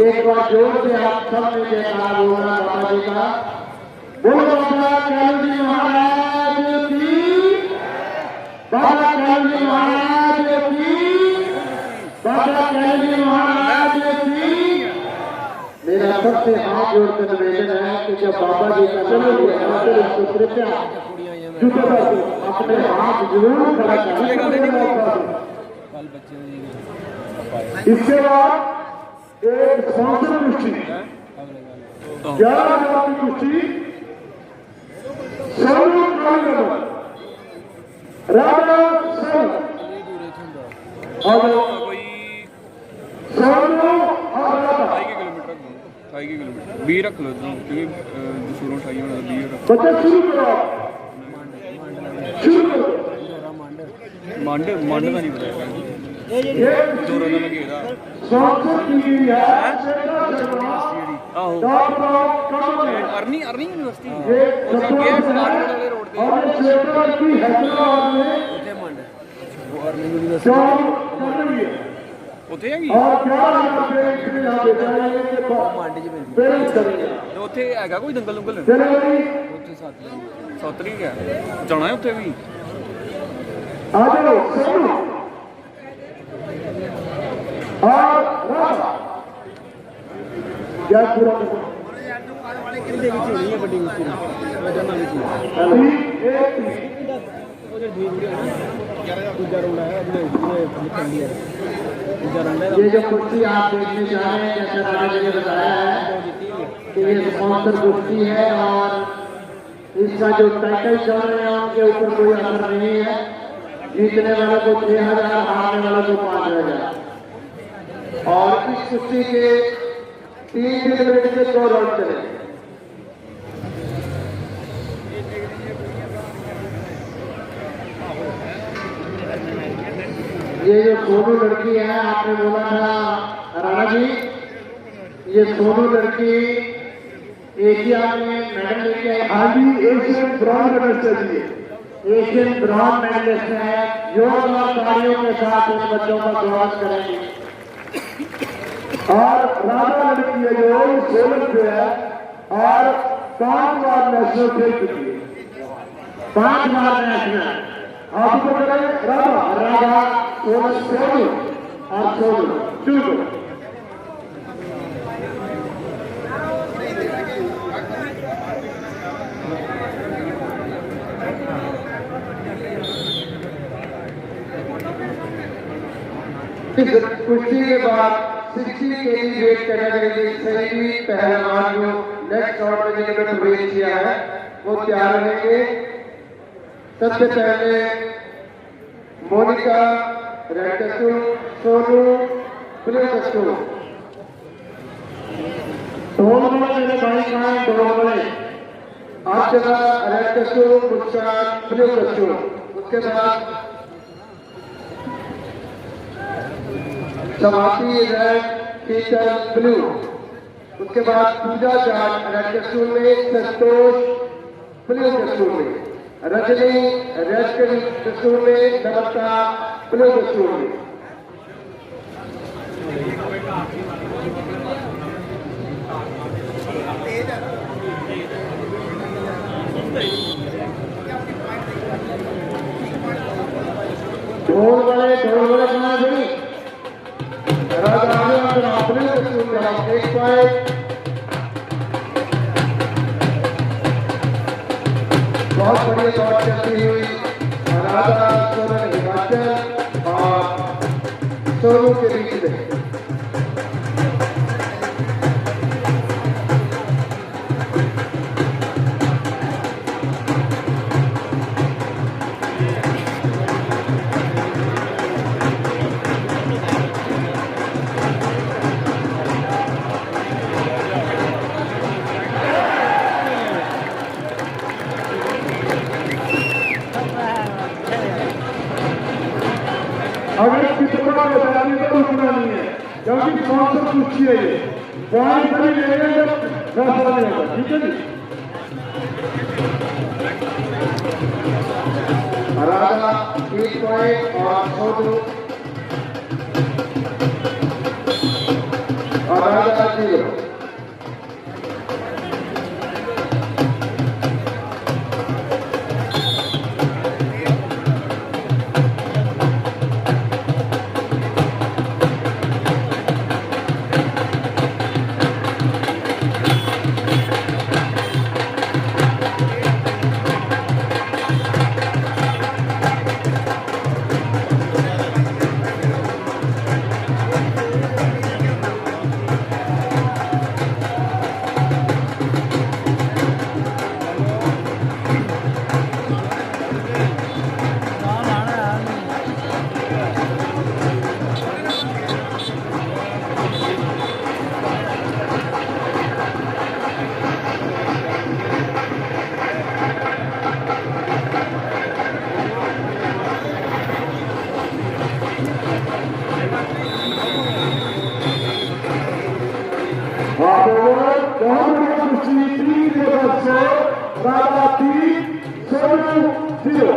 एक बार जोर से आप सब ने जयकारा बोलना बाबा जी का। बोलो बाबा कालू जी महाराज की, बाबा कालू जी महाराज की, बाबा कालू जी महाराज की। मेरा सबसे हाथ जोड़कर निवेदन है कि जब बाबा जी का नाम लिया जाए तो कृपया अपने हाथ जरूर खड़ा करें। इसके बाद एक स्पॉन्सर कुश्ती 11,000 की कुश्ती सोनू कालीगढ़ राजा सर और कोई सोनू और राजा 28 किलोमीटर 20 रख लो इधरों, क्योंकि जसूरों 28 होना 20 रख बच्चे शुरू करो शुरू करो मांडे मांडे का नहीं पता ये जोरों का लगेगा। स्पॉन्सर की गई है शेखर शर्मा आहो डॉक्टर कमल अर्नी अर्नी यूनिवर्सिटी ये सतोष है और ये शेखर की हैदराबाद में जॉब कर रही है ਉੱਥੇ ਹੈਗੀ और 11,000 रुपये यहाँ बेचा है पेरेंट्स करेंगे ਤੇ ਉੱਥੇ ਹੈਗਾ ਕੋਈ ਦੰਗਲ ਦੁੰਗਲ जनवरी ਸੌਤਰੀ ਹੈ ਜਾਣਾ ਹੈ ਉੱਥੇ ਵੀ आ जाओ सोनू और राजा क्या पूरा ये जो कुर्सी आप देखने जा रहे हैं, जैसे राजा जी ने बताया है कि ये स्पॉन्सर कुर्सी है और इसका जो टाइटल चल रहे हैं उनके ऊपर कोई असर नहीं है। जीतने वाले को 6,000, हारने वाले को 5,000 और इस कुश्ती के 3 मिनट के 2 राउंड चले। ये जो सोनू लड़की है, आपने बोला था राणा जी, ये सोनू लड़की एशिया में मेडल लेके आई। हाँ जी एशियन ब्रॉन्ज मेडल चाहिए एशियन ब्रॉन्ज मेडलिस्ट है। जोरदार तालियों के साथ इन बच्चों का स्वागत करेंगे। और राजा लड़की है जो सोलन से है और 5 बार नेशनल खेल चुकी है 5 बार नेशनल। आप तो करें राजा राजा सोलन सोनू और सोनू शुरू करो इस कुश्ती के बाद 60 kg वेट कैटेगरी के सही पहलवान जो नेक्स्ट राउंड में जिन्होंने प्रवेश किया है वो तैयार रहेंगे। सबसे पहले Monika red costume, Sonu blue costume. ढोल मेरे भाई कहाँ है? ढोल वाले आप जगह रेड कस्टूम, मुस्कान ब्लू कस्टूम। उसके बाद समाप्ति रेड, टीचर ब्लू। उसके बाद पूजा जाट रेड कस्टूम में, संतोष ब्लू कस्टूम में, रजनी रेड कस्टूम में, नमस्ता ब्लू कस्टूम में। ढोल वाले कहाँ है? राजा ब्लू कस्टूम का 1 पॉइंट। बहुत बढ़िया दौड़ चलती हुई राजा सोनल हिमाचल और सोनू के बीच में। अगर कितना बताने तो उतना नहीं है क्योंकि स्पॉन्सर कुछ है ये पॉइंट भी लेंगे जब फैसला नहीं होगा। ठीक है जी राजा 1 पॉइंट और सोनू और राजा 0। स्कोर राधा 3 सोनू 0।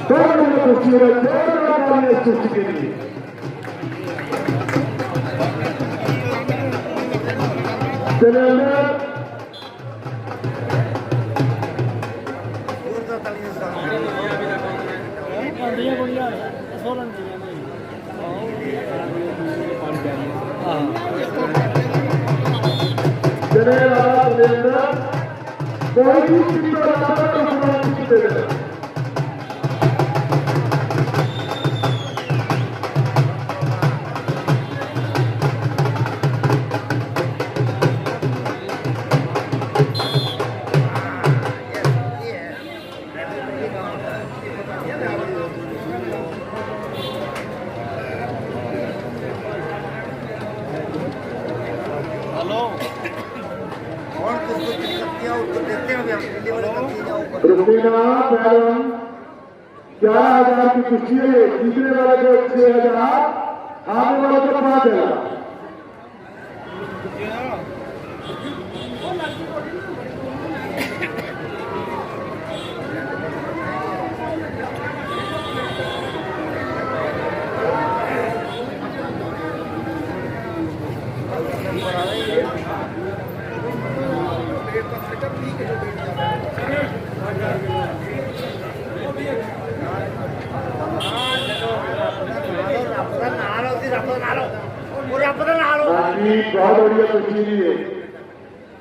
दो नंबर कुश्ती है, जोरदार तालियां इस कुश्ती के लिए। चले अंदर चले राधा सुरेंद्र कोई भी चिंता राधा को सुनाई दे रहा है। रुपीना पहलवान 11,000 की कुश्ती है, जीतने वाले को 6,000, हारने वाले को 5,000। बाकी बहुत बढ़िया कुश्ती भी है,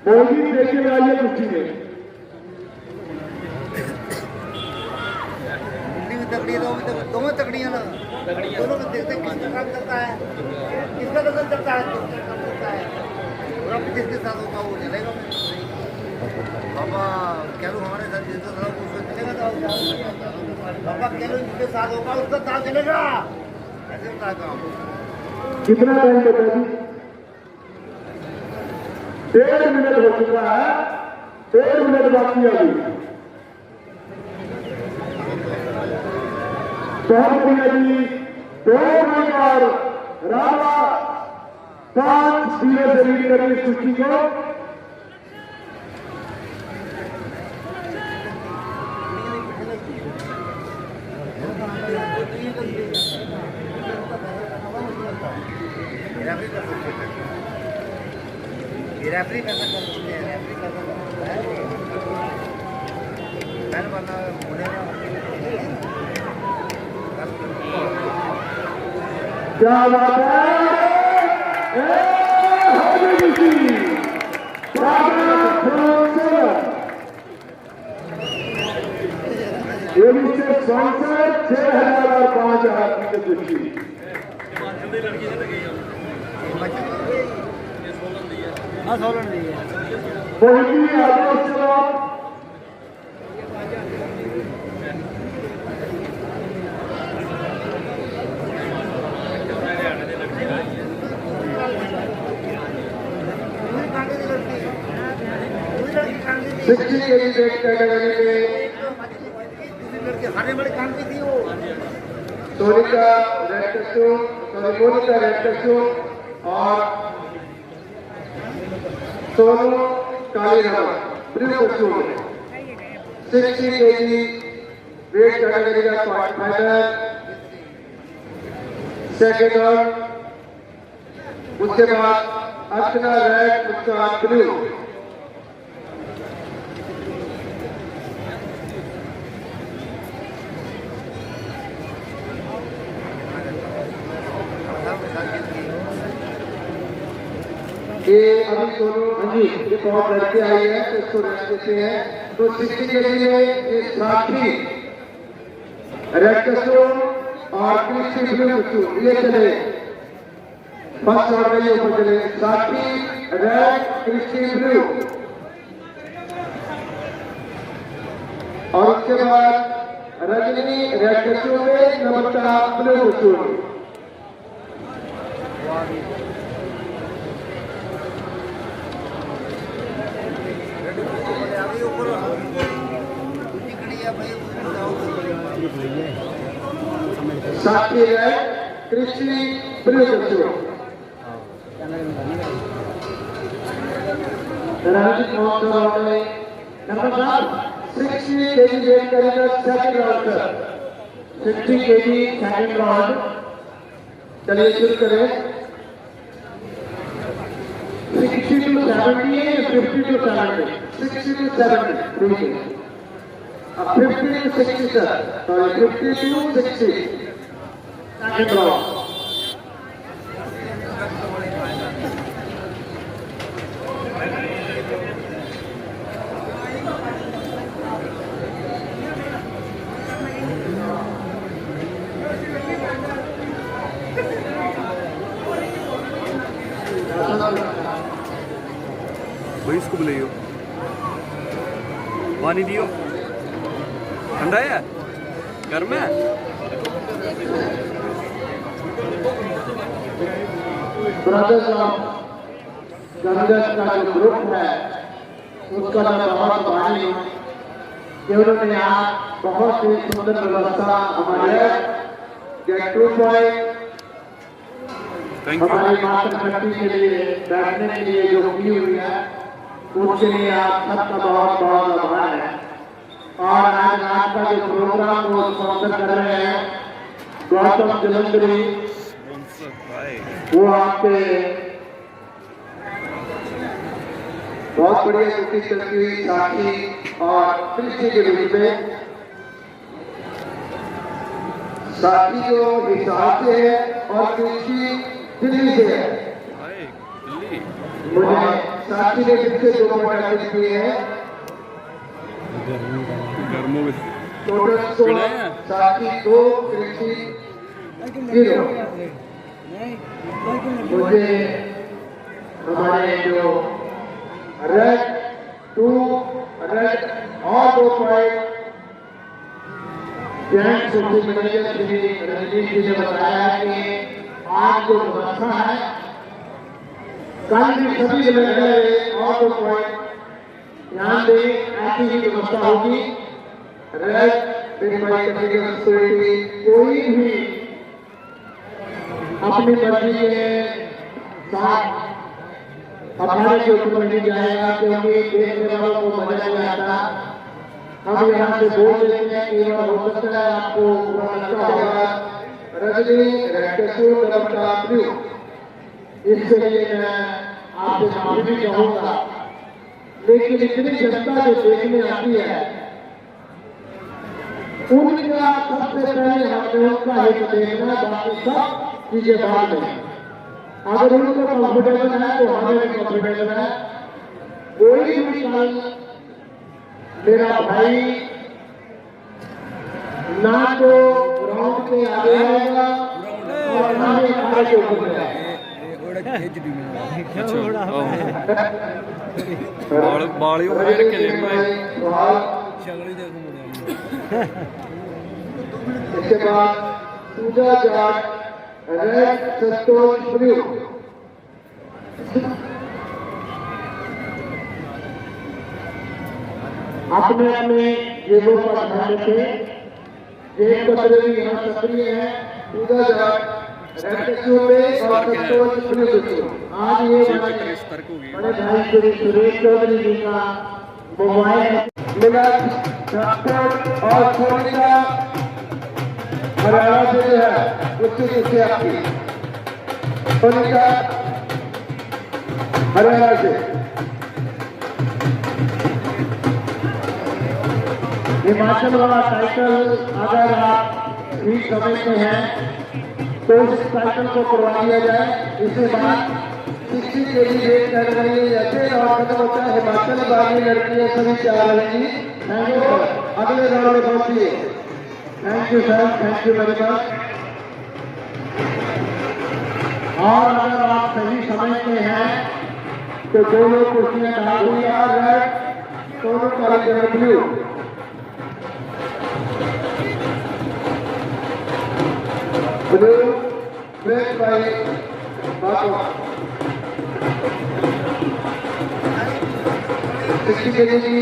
बोली देखने वाली कुश्ती है। दोनों तकड़ियां ना, दोनों को देखते किसका काम करता है, किसका नजर करता है, किसका काम करता है, और अब जिसके साथ होगा वो चलेगा। बाबा क्या लो हमारे साथ जिसका साथ उसको चलेगा, बाबा क्या लो जिसके साथ होगा उसका साथ चलेगा। ऐसे होता है काम। कितना टाइम बता दी? 1.5 मिनट हो चुका है, 1.5 मिनट बाकी है अभी। बहुत बढ़िया जी, 2 नंबर राधा 5-0 से लीड कर रही इस कुश्ती को। रेफरी कर सकते हैं, रेफरी कर सकते हैं, मैंने बोला बोलेगा क्या बात है, स्पॉन्सर 6,000 और 5,000 की कुश्ती। वही आदेश जवाब सिक्सटी के लिए कैटेगरी में हरे बड़े काम की थी वो Sonika red costume, Monika red costume और सोनू काली रंग blue costume. 60 KG weight category का क्वार्टर फाइनल सेकेंड राउंड। उसके बाद अर्चना रेड, उसका ब्लू। ये अभी दोनों हाँ जी ये बहुत लड़के आई है तो इसको रख देते हैं। तो 60 के लिए ये साथी रेड कस्टूम और कृष्ण ब्लू कस्टूम ये चले फर्स्ट राउंड में ये ऊपर चले साथी रेड कृष्ण ब्लू। और उसके बाद रजनी रेड कस्टूम में, नमस्ता ब्लू कस्टूम। साथी है कृषि blue costume. Ranjit Mohan sir, number 60 kg weight करेगा second round sir. 60 kg second round. चलिए शुरू करें. 60 to 70, 50 to 70, 60 to 70, 50 to 60 sir. Sorry, 50 to 60. Second round. भाई इसको बुलाइयो, पानी दियो, ठंडा है, गर्म है। ब्रदर्स ऑफ गंगस का जो ग्रुप है उसका मैं बहुत आभारी हूँ कि उन्होंने यहाँ बहुत ही सुंदर व्यवस्था हमारे गेट टू पॉइंट हमारी मातृ शक्ति के लिए बैठने के लिए जो की हुई है उसके लिए आप सबका बहुत बहुत आभार है। और आज रात का जो प्रोग्राम वो स्पॉन्सर कर रहे हैं गौतम जलंधरी, वो आपके बहुत बढ़िया छुट्टी चलती हुई साथी और कृषि के रूप में साथी जो हिसाब से है और कृषि दिल्ली से है। मुझे साथी ने जिससे 2 पॉइंट किए हैं टोटल साथी 2 कृषि 0। मुझे हमारे जो रेड 2 रेड और 2 point Jain social manager Shri Rajneesh ji ने बताया कि आज जो व्यवस्था है कल भी सभी जगह और 2 पॉइंट ध्यान दें, ऐसी ही व्यवस्था होगी। रेड कोई भी अपनी मर्जी के साथ हमारे के ऊपर नहीं जाएगा क्योंकि देखने वालों को मजा नहीं आता। हम यहाँ से बोल देते हैं कि हो सकता है आपको बुरा लगता होगा। रजनी इसके लिए मैं आपसे माफी भी चाहूंगा, लेकिन इतनी जनता जो देखने आती है उनका सबसे पहले हमने उनका हित देखना, बाकी सब चीजें बाद में। अगर उनको कंफर्टेबल है तो हमें भी कंफर्टेबल है। कोई भी कल मेरा भाई ना तो ग्राउंड के आगे आएगा और ना ही अखाड़े के ऊपर जाएगा। बाली उधर के लिए इसके बाद पूजा जाट रेड संतोष ब्लू अपने अपने जेबों पर ध्यान रखें। जेब कतरे भी यहाँ सक्रिय है। पूजा जाट रेड में और संतोष ब्लू। आज ये बड़े भाई श्री सुरेश चौधरी जी का मोबाइल मिला और सोनिका हरियाणा से जो है उससे किससे आपकी सोनिका हरियाणा से हिमाचल वाला साइकिल अगर आप ठीक समय में हैं तो इस साइकिल को करवा दिया जाए। इसके बाद 60 kg वेट करने वाली ऐसे और खत्म होता है। हिमाचल वाली लड़कियां सभी 4 रहेंगी। थैंक यू सर, अगले राउंड में पहुंचिए। Thank you sir, thank you very much. और अगर आप सही समय में हैं तो दोनों कुर्सियां डाल दी और रेड दोनों कार्यक्रम ब्लू। ब्लू ब्रेक बाय बाबा 60 kg की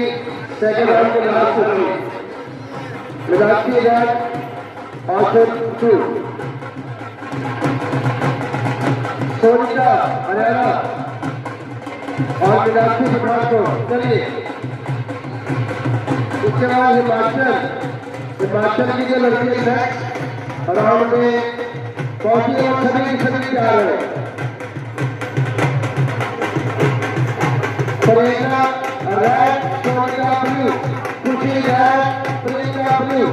सेकंड राउंड के लास्ट होगी। मिलाती रेड और फिर 2 सोनिका हरियाणा और मीनाक्षी पठानकोट। चलिए उसके बाद हिमाचल की जो लड़की है राउंड में पहुंची और सभी तैयार है। प्रियंका रेड, सोनिका ब्लू, खुशी रेड, प्रियंका ब्लू।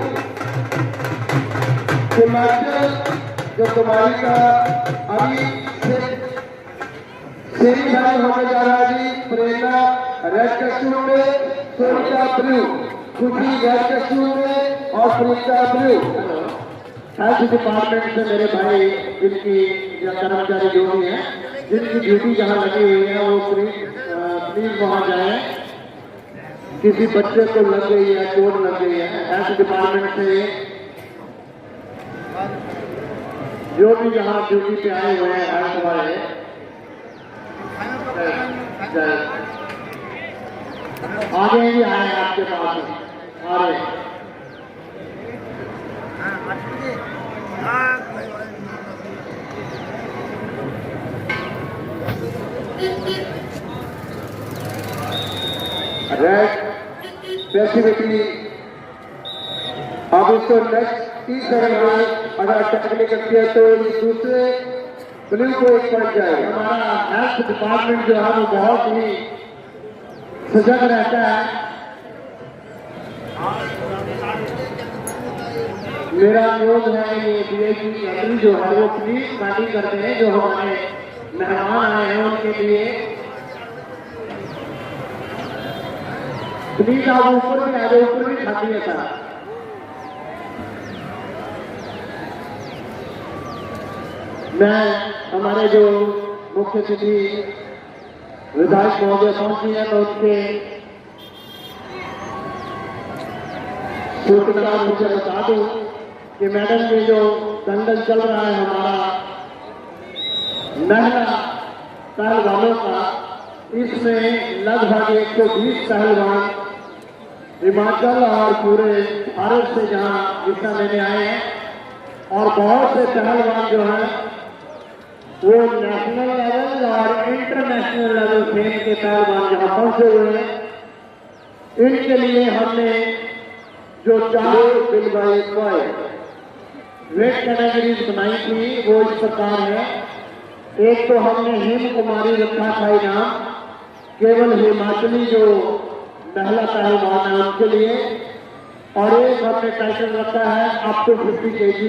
हिमाचल जो कुमारी का अभी सेमीफाइनल होने जा रहा है जी। प्रियंका रेड कस्टूम में, सोनिका ब्लू, खुशी रेड कस्टूम में और प्रियंका ब्लू। हेल्थ डिपार्टमेंट से मेरे भाई जिनकी कर्मचारी जो भी हैं जिनकी ड्यूटी जहाँ लगी हुई है वो प्लीज वहाँ जाए। किसी बच्चे को लग गई है, चोट लग गई है, हेल्थ डिपार्टमेंट से जो भी यहाँ ड्यूटी पे आए हुए हैं हेल्थ वाले आगे भी आए आपके पास आ रहे हैं। रेड स्पेसिफिकली अब इसको नेक्स्ट तीसरे में अगर टेक्निकल किया तो दूसरे ब्लू को एक पॉइंट जाएगा। हमारा हेल्थ डिपार्टमेंट जो है वो बहुत ही सजग रहता है। मेरा अनुरोध है ये डीएसपी अभी जो है वो प्लीज पार्टी करते हैं जो हमारे मेहमान आए हैं उनके लिए प्लीज आप ऊपर भी आ जाए, ऊपर भी खाती है सर। मैं हमारे जो मुख्य अतिथि विधायक महोदय पहुंची है तो उसके सूचना मुझे बता दूं कि मैडम ये जो दंगल चल रहा है हमारा महिला पहलवानों का, इसमें लगभग 120 पहलवान हिमाचल और पूरे भारत से जहां हिस्सा लेने आए हैं और बहुत से पहलवान जो हैं वो नेशनल लेवल और इंटरनेशनल लेवल खेल के पहलवान जहां पहुंचे हुए हैं। इनके लिए हमने जो 4 वेट कैटेगरीज बनाई थी वो इस प्रकार है। एक तो हमने हेम कुमारी रखा था इनाम, केवल हिमाचली जो महिला पहलवान है उनके लिए, और एक हमने टाइटल रखा है अप टू 50 kg,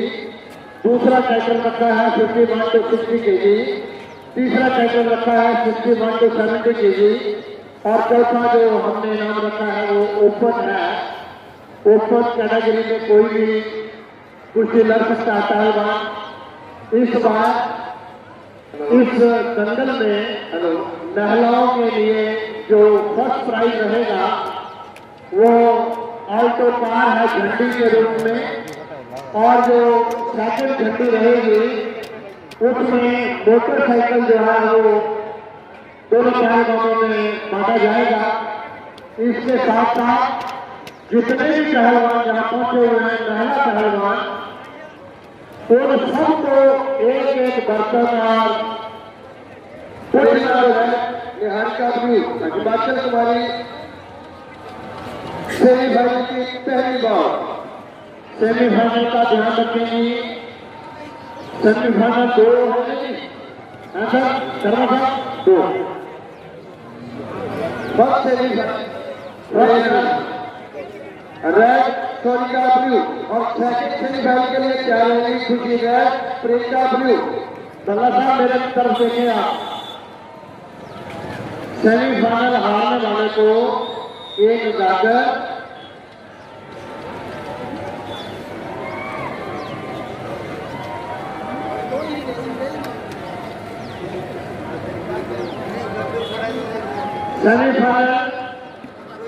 दूसरा टाइटल रखा है 51 to 60 kg, तीसरा टाइटल रखा है 61 to 70 kg और चौथा जो हमने नाम रखा है वो ओपन है। ओपन कैटेगरी में कोई भी कुछ लड़ सकता है पहलवान। इस बार इस दंगल में महिलाओं के लिए जो फर्स्ट प्राइज रहेगा वो ऑल्टो कार है झंडी के रूप में, और जो सेकंड झंडी रहेगी उसमें मोटरसाइकिल जो है वो दोनों पहलवानों में बांटा जाएगा। इसके साथ साथ जितने भी पहलवान जहाँ पहुंचे हुए हैं महिला पहलवान, उन सबको एक बर्तन और निहारिका भी हिमाचल कुमारी सेमीफाइनल की पहली बार सेमीफाइनल का ध्यान रखेंगी। सेमीफाइनल 2 है सर, करना था 2 first semifinal red Sonika blue और सेकंड सेमीफाइनल के लिए तैयार होगी खुशी रेड प्रियंका ब्लू। बल्ला साहब मेरे तरफ देखें आप। सेमीफाइनल हारने वाले को एक गागर सेमीफाइनल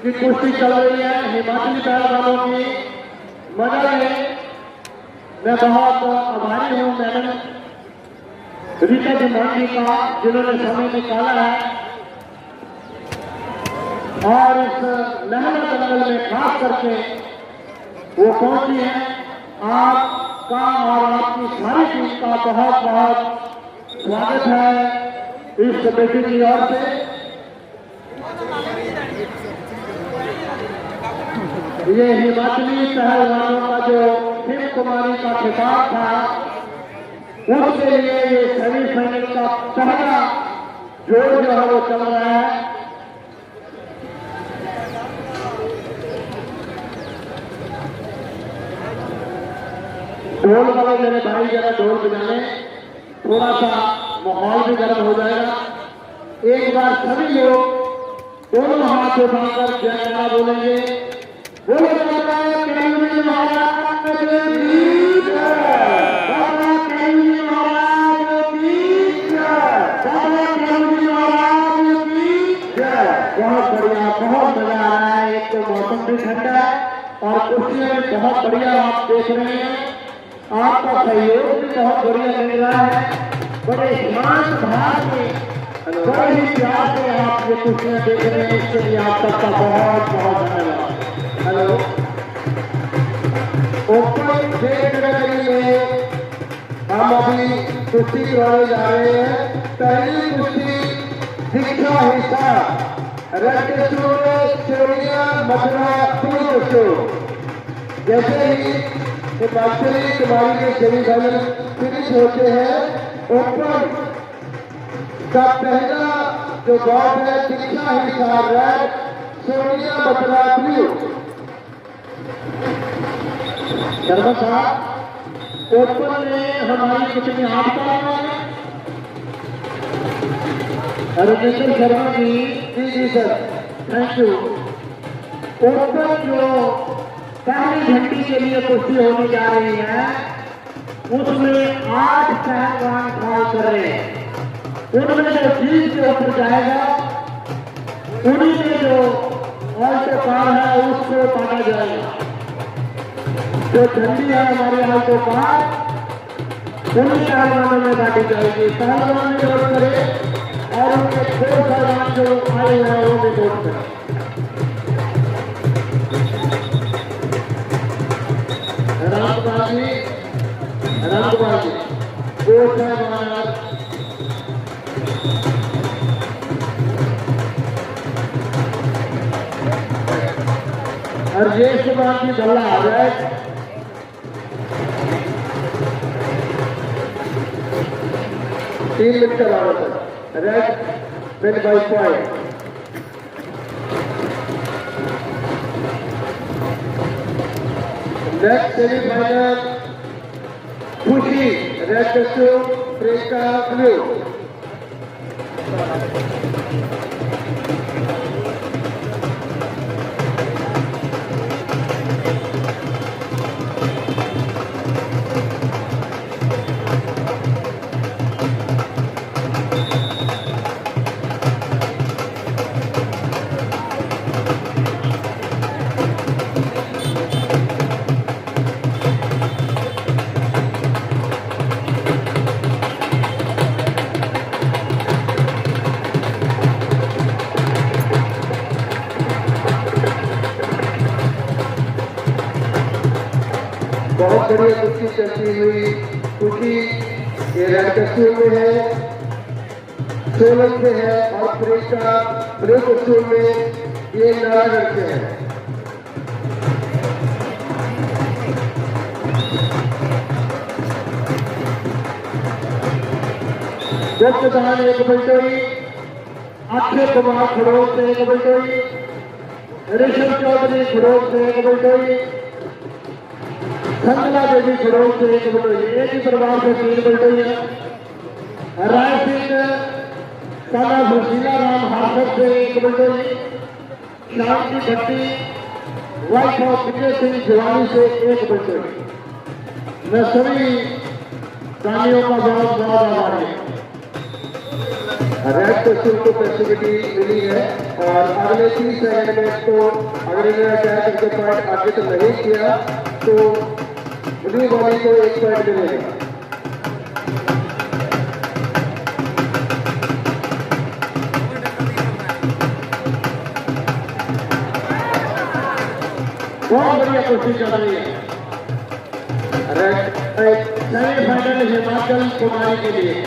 की कुश्ती चल रही है हिमाचली पहलवानों की। मजा है, मैं बहुत आभारी हूँ मैडम रीता जी मांझी का जिन्होंने समय निकाला है और इस महिला दंगल में खास करके वो पहुंची है। आपका और आपकी सारी टीम का बहुत बहुत स्वागत है इस कमेटी की ओर से। ये हिमाचली पहलवानों का जो शिव कुमारी का खिताब था, उसके लिए ये सेमीफाइनल का पहला जोड़ जो है वो चल रहा है। ढोल वाले मेरे भाई जरा ढोल बजाने, थोड़ा सा माहौल भी गर्म हो जाएगा। एक बार सभी लोग दोनों हाथ उठाकर जयकारा बोलेंगे। बोलो बाबा कैलाश महाराज की जय, बाबा कैलाश महाराज की जय, बाबा कैलाश महाराज की जय। बहुत बढ़िया, बहुत मजा आ रहा है। एक तो मौसम भी ठंडा है और कुर्सियां भी बहुत बढ़िया आप देख रहे हैं। आपका सहयोग भी बहुत बढ़िया मिल रहा है। बड़े शांत भाव में, बड़े ही प्यार से आप ये कुर्सियां देख रहे हैं, इसके लिए आप सबका बहुत बहुत धन्यवाद। हेलो, ओपन कैटेगरी में हम अभी कुश्ती करने जा रहे हैं। पहली कुश्ती दीक्षा हिसार सेवड़िया मथुरा पूर्व। जैसे ही हिमाचली कुमारी के सेमीफाइनल फिनिश होते हैं, ओपन का पहला जो दौर है दीक्षा हिसार रेड, सेवड़िया मथुरा ब्लू। शर्मा साहब, ओपन में हमारी कितनी हाथ का Ravindra Sharma ji sir, thank you. Open जो पहली घंटी के लिए कुश्ती होने जा रही है, उसमें 8 पहलवान फाल कर रहे हैं। उनमें जो जीत के ऊपर जाएगा, उन्हीं में जो ऑल्टो कार है उसको पाना जाएगा। जो ठंडी है हमारी ऑल्टो कार, उन्हीं पहलवानों में बांटी जाएगी। पहलवान भी वोट करे और उनके 2 पहलवान जो आए हैं वो भी वोट करें। रामकुमार जी, कोच है हमारा। राजेश कुमार जी भल्ला आ जाए। तीन मिनट का बात है। Red win by point. Next semifinal खुशी रेड कस्टूम, प्रियंका ब्लू। बहुत बढ़िया कुश्ती चलती हुई कुश्ती ये रेड कस्टूम में है, सोलन से है और प्रियंका ब्लू कस्टूम में ये नारायण से है। गुप्तदान एक बल्टोई, अक्षय कुमार खड़ोग से एक बल्टोई, ऋषभ चौधरी खड़ोग से एक बल्टोई, संजना देवी खड़ोग से एक बल्टोई। एक ही परिवार से 3 बल्टोई है। राय सिंह काला भूषीला राम हाथर से एक बल्टोई, शांति भट्टी वाइट हाउस विजय सिंह जवानी से एक बल्टोई। मैं सभी दानियों का बहुत बहुत आभारी हूँ। रेड कस्टूम को फैसिलिटी मिली है और अगले 30 सेकंड में तो अगर इन्होंने अटैक करके पॉइंट आगे तो नहीं किया तो ब्लू बॉडी को 1 पॉइंट मिलेगा। बहुत बढ़िया कोशिश चल रही है। रेड सेमीफाइनल हिमाचल कुमारी के लिए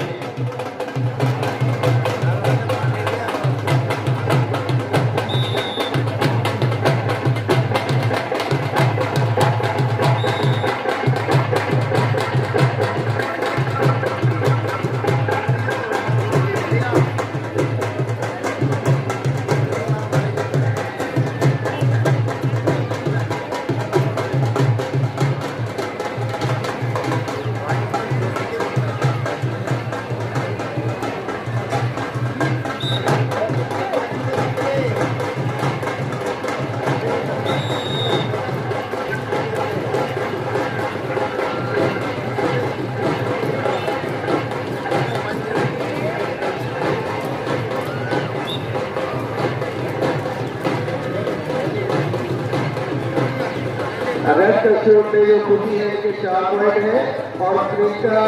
कश्यप में जो खुशी है कि 4 पॉइंट है और प्रियंका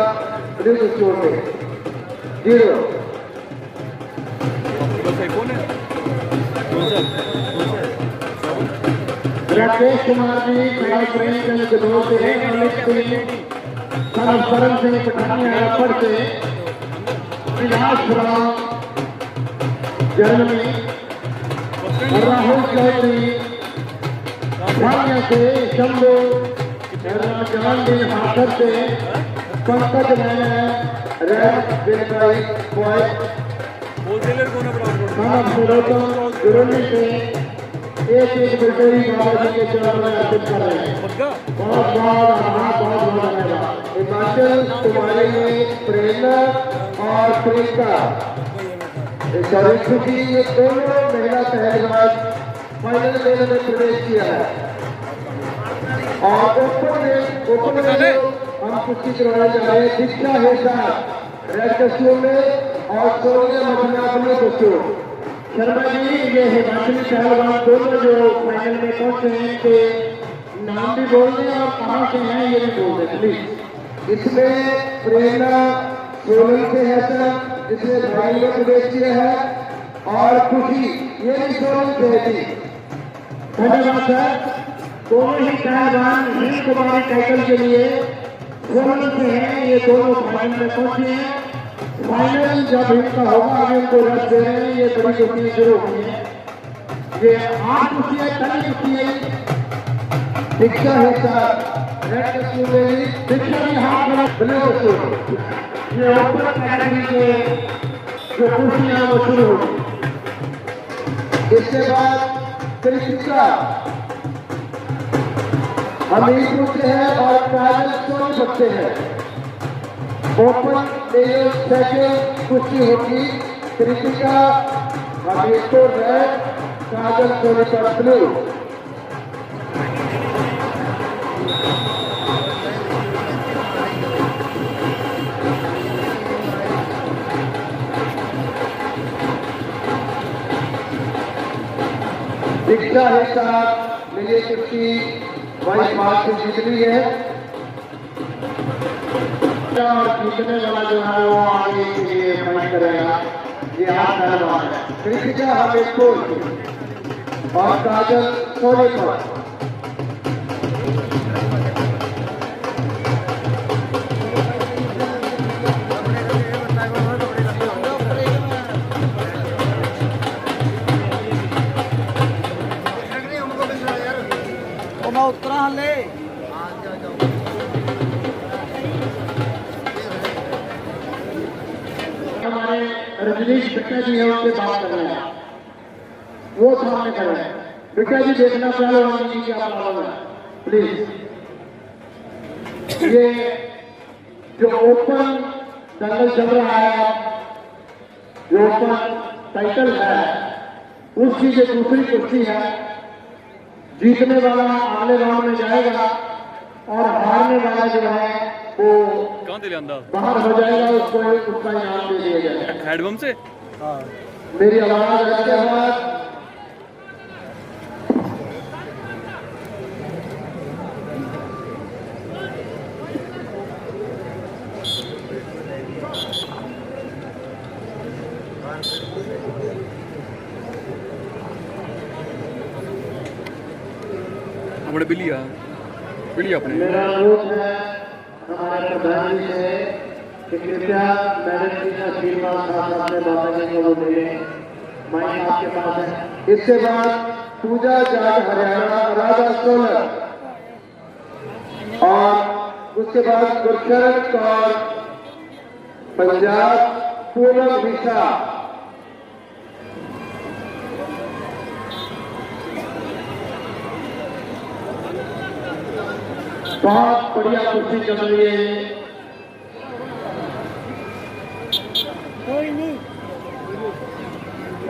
विरुद्ध स्टोर में 0। राकेश कुमार जी खिलाड़ी प्रेमचंद गदौर से सरम सिंह पठानिया रफड़ से विलासपुरा जर्मनी राहुल चौधरी भाग्य से शंभू राजान हाथर से पंकज मैंने रेड बेकाई पॉइंट जुर्मी से एक बिल्डरी बाबा जी के चरण में अर्पित कर रहे हैं। बहुत धन्यवाद। हिमाचल तुम्हारे लिए प्रेरणा और प्रियंका खुशी ये दोनों महिला पहलवान फाइनल मेले में प्रवेश किया है और ओपन में हम कुश्ती करवाने जा रहे हैं। दीक्षा हेसा रेड कस्टूम में और सोनिया मधुना ब्लू कस्टूम। शर्मा जी ये हिमाचली पहलवान दोनों जो फाइनल में पहुंचे हैं इनके नाम भी बोल दें और कहाँ से हैं ये भी बोल दें प्लीज। इसमें प्रेरणा सोलन से है सर जिसने फाइनल में प्रवेश किया है और खुशी ये भी सोलन से थी। धन्यवाद सर। दोनों ही पहलवान हिंद कुमारी टाइटल के लिए सोलन से हैं। ये दोनों फाइनल में पहुंचे हैं। फाइनल जब इनका होगा अभी उनको रस दे रहे हैं। ये बड़ी कुश्ती शुरू हुई है। ये 8 कुश्ती है 10 कुश्ती है। दीक्षा है सर रेड कस्टूम में दीक्षा भी हाथ में ब्लू कस्टूम। ये ओपन कैटेगरी के जो कुश्तियां वो शुरू होगी। इसके बाद कृतिका हमीरपुर से है और काजल सोनीपत से है। ओपन में सेकेंड कुश्ती होगी। कृतिका हमीरपुर रेड काजल सोनीपत ब्लू। दीक्षा है साहब मेरी कुश्ती 22 मार्च से जीत ली है और जीतने वाला जो है वो आगे के लिए फाइट करेगा। ये 8 पहलवान है। कृतिका हमीरपुर और काजल सोनीपत। उत्तरा हले हमारे रजनीश बिट्टा जी है उनसे बात कर रहे हैं। वो सामने कर रहे हैं। बिट्टा जी देखना पहलवान जी क्या प्रॉब्लम है प्लीज। ये जो ओपन दंगल चल रहा है जो ओपन टाइटल है उसकी जो दूसरी कुर्सी है जीतने वाला अगले राउंड में जाएगा और हारने वाला जो है वो बाहर हो जाएगा। उसको उसका इनाम दे दिया जाएगा हेडबम से। मेरी आवाज अच्छी आवाज अपने बिलिया अपने मेरा अनुरोध है हमारे प्रधान जी से कि कृपया मैडम जी का आशीर्वाद साथ अपने बाबा जी को वो मिले। माइक आपके पास है। इसके बाद पूजा जाट हरियाणा राधा सोलर और उसके बाद गुरशरण कौर पंजाब पूनम विशा। बहुत बढ़िया कुर्सी चल रही है।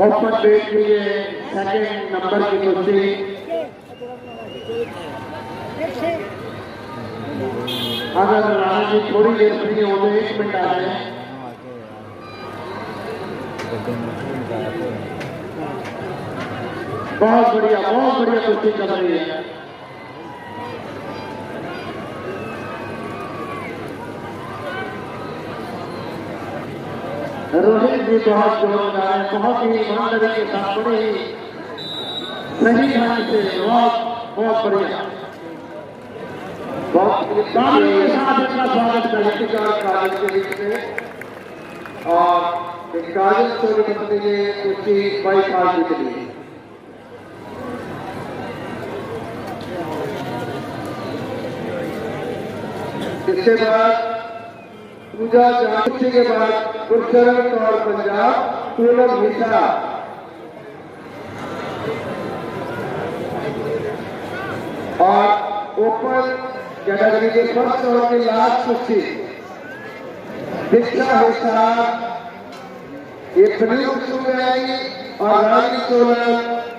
ओपन वेट के लिए सेकेंड नंबर की कुर्सी अगर राणा जी थोड़ी देर फ्री हो तो 1 मिनट आ जाए। बहुत बढ़िया कुर्सी चल रही है। रोहित जी बहुत जोरदार है, बहुत ही ईमानदारी के साथ बड़े ही सही ढंग से बहुत बहुत बढ़िया तालियों के साथ इनका स्वागत करें और कागज के बीच में और इस कागज को निकलते हुए उसकी 22 साल के लिए इसके बाद पूजा जागृति के बाद गुरशरण और पंजाब पूनम मिश्रा और ओपन कैटेगरी के फर्स्ट और के लास्ट कुर्सी दीक्षा हिस्सा ये ब्लू कसूर में आएगी और रानी सोलर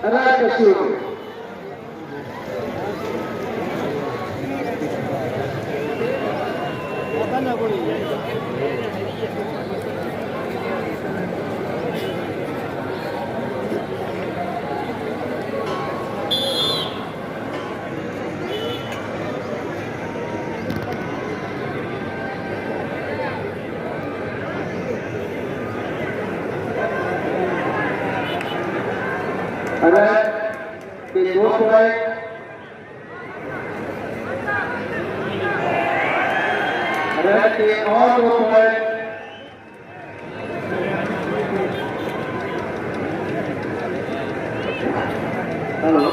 रेड कसूर में के 2 पॉइंट रेड के और 2 पॉइंट हेलो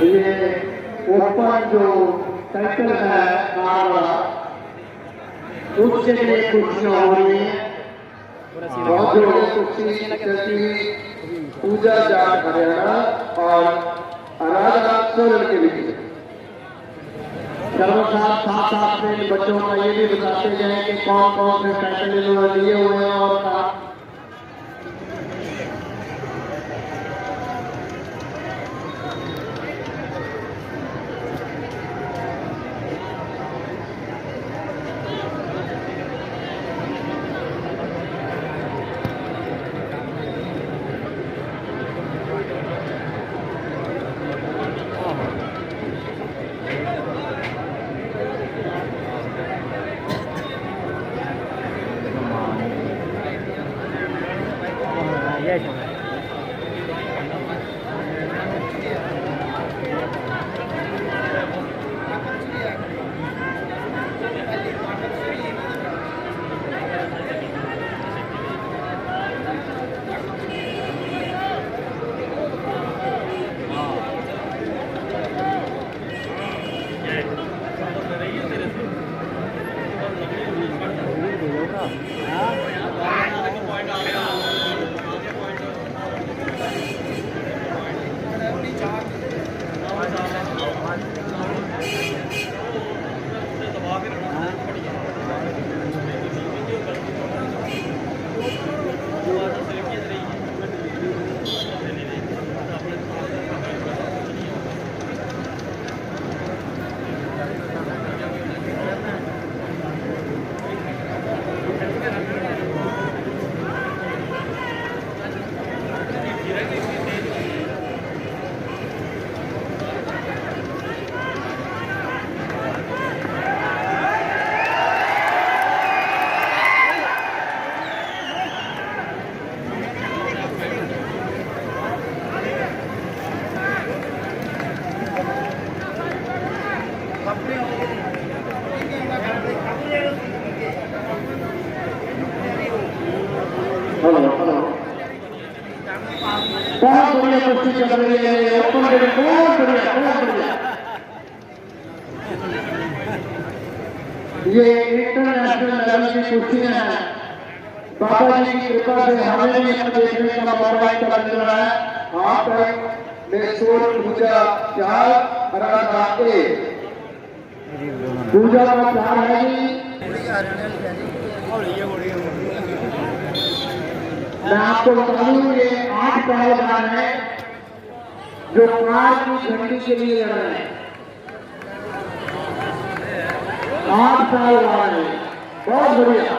ये ओपन जो टाइटल है उसके लिए कुर्सियां हो रही हैं बहुत जोड़े कुर्सी चलती हुई पूजा जाट हरियाणा और आराधना सोलन के बीच चलो साथ साथ में बच्चों का ये भी बताते जाए कि कौन कौन से टाइटल इन्होंने लिए हुए हैं और बहुत बढ़िया कुश्ती चल रही है ओपन में बहुत बढ़िया ये इंटरनेशनल लेवल की कुश्तियां हैं बाबा जी की कृपा से हमें भी इसमें देखने का मौका मिल रहा है आप में सोल पूजा 4 आराधना 1 पूजा का 4 है जी मैं आपको बता दूं ये 8 पहलवान है जो 5 की घंटी के लिए लड़ रहे हैं 8 पहलवान है बहुत बढ़िया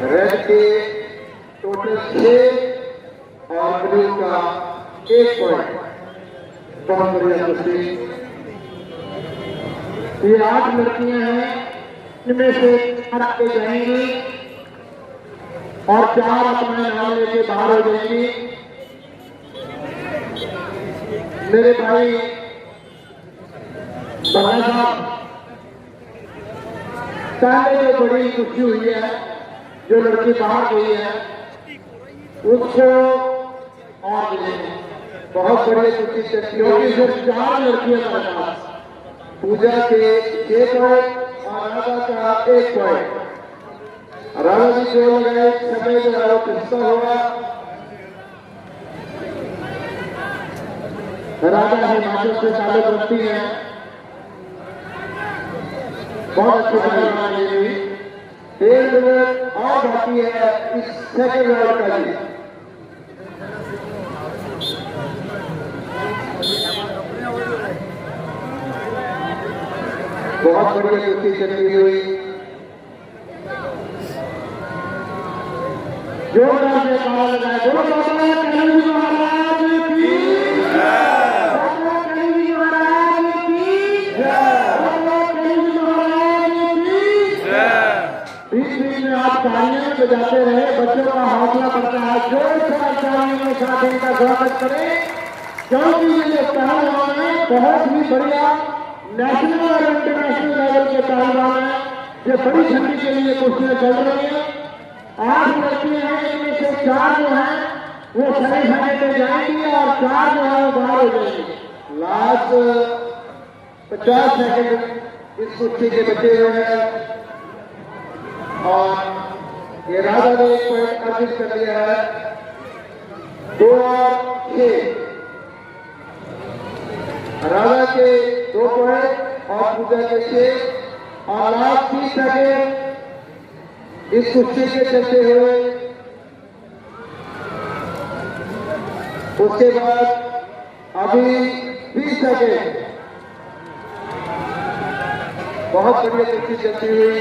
रेड के टोटल 6 1 पॉइंट। बहुत बढ़िया कुश्ती। ये 8 लड़कियां हैं, इनमें से 4 आगे जाएंगी और 4 अपना नाम लेके बाहर हो जाएंगी। मेरे भाई बल्ला साहब, पहले जो बड़ी खुशी हुई है, जो लड़की बाहर गई है उसको और बहुत बड़ी खुशी से, क्योंकि सिर्फ 4 लड़कियां हमारे पास, पूजा के 6 पॉइंट और राधा का 1 पॉइंट। राधा जी जो लगाए समय जो है वो किस्सा होगा। राधा हिमाचल से ताल्लुक रखती है, बहुत अच्छी बना ये 1 मिनट और बाकी है इस सेकंड राउंड का जी। बहुत बढ़िया कुश्ती चलती हुई, जोरदार से ताला लगाया। दोनों कन्हैया जी महाराज की जय, कन्हैया जी महाराज की जय, कन्हैया जी महाराज की जय। बीच में आप तालियां बजाते रहे, बच्चों का हौसला बढ़ता है। जोर से तालियों के साथ इनका स्वागत करें, क्योंकि ये पहलवान है बहुत ही बढ़िया नेशनल और इंटरनेशनल लेवल के पहलवान है। ये बड़ी ठंडी के लिए कुश्तियां चल रही हैं। 8 लड़कियां हैं, इनमें से 4 जो हैं वो सेमीफाइनल में जाएंगी और 4 जो है वो बाहर हो जाएंगे। लास्ट 50 सेकंड इस कुश्ती के बचे हुए हैं और ये राधा ने 1 पॉइंट अर्जित कर लिया है। 2 और 6 राधा के 2 पॉइंट और पूजा के 6 और लास्ट 30 सेकंड इस कुश्ती के चलते हुए। उसके बाद अभी 20 सेकंड, बहुत बढ़िया कुश्ती चलती हुई।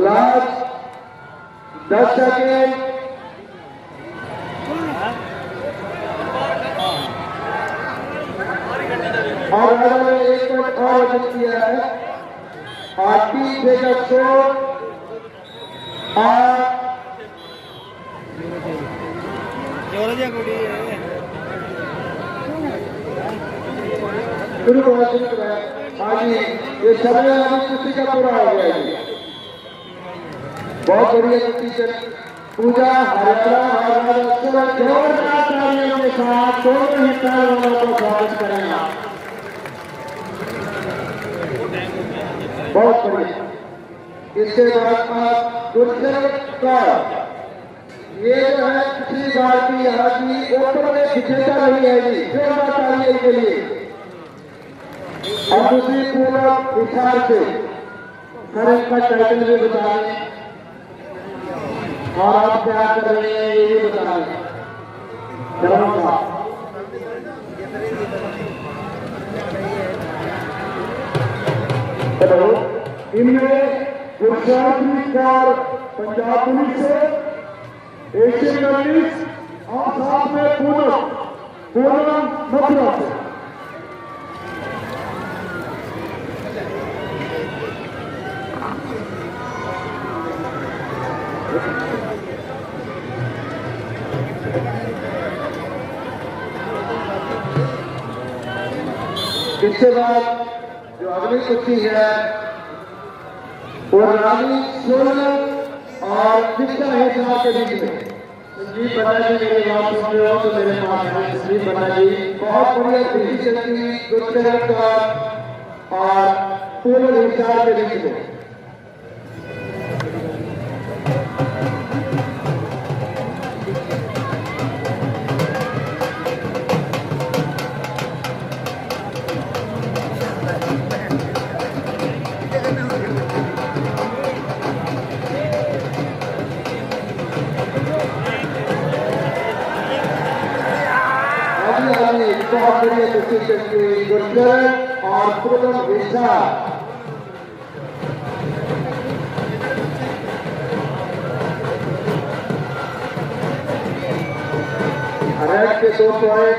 लास्ट 10 सेकंड और राधा ने 1 पॉइंट और अर्जित किया है और 30 सेकंड शोर शुरू कराया। हाँ जी, ये समय अभी कुश्ती का पूरा हो गया जी। बहुत बढ़िया कुश्ती चल। पूजा हरियाणा जोरदार तालियों के साथ दोनों ही पहलवानों को स्वागत करेंगे। बहुत बढ़िया। इसके बाद आप गुरजर ये जो है पिछली बार की यहाँ की ओपन में विजेता नहीं है जी, जोरदार तालियां के लिए। और दूसरी पूरब विचार से सर इनका टाइटल भी बता दें और आप क्या कर रहे हैं ये भी बता दें। हेलो, इनमें गुजरात पुलिस और पंजाब पुलिस से, एशियन पुलिस और साथ में पूनम मथुरा से। इसके बाद जो अगली कुश्ती है वो रानी सोनल और कृष्णा हेसरा के बीच में। संजीव बन्ना जी मेरी बात सुन रहे हो तो मेरे पास है संजीव बन्ना जी। बहुत बढ़िया कुश्ती चलती गुरचरण और पूर्ण विचार के बीच में। बहुत बढ़िया कुश्ती चलती हुई गुरचरण और पूनम विचार। रेड के 2 पॉइंट।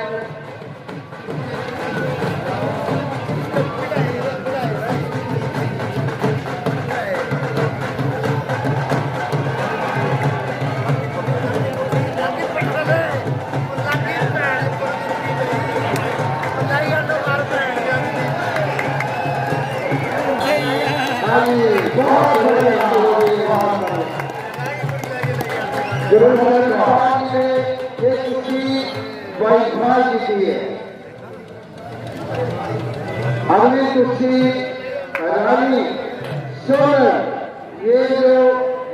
बहुत बढ़िया जीती है। अगली कुर्सी रानी सोनल, ये जो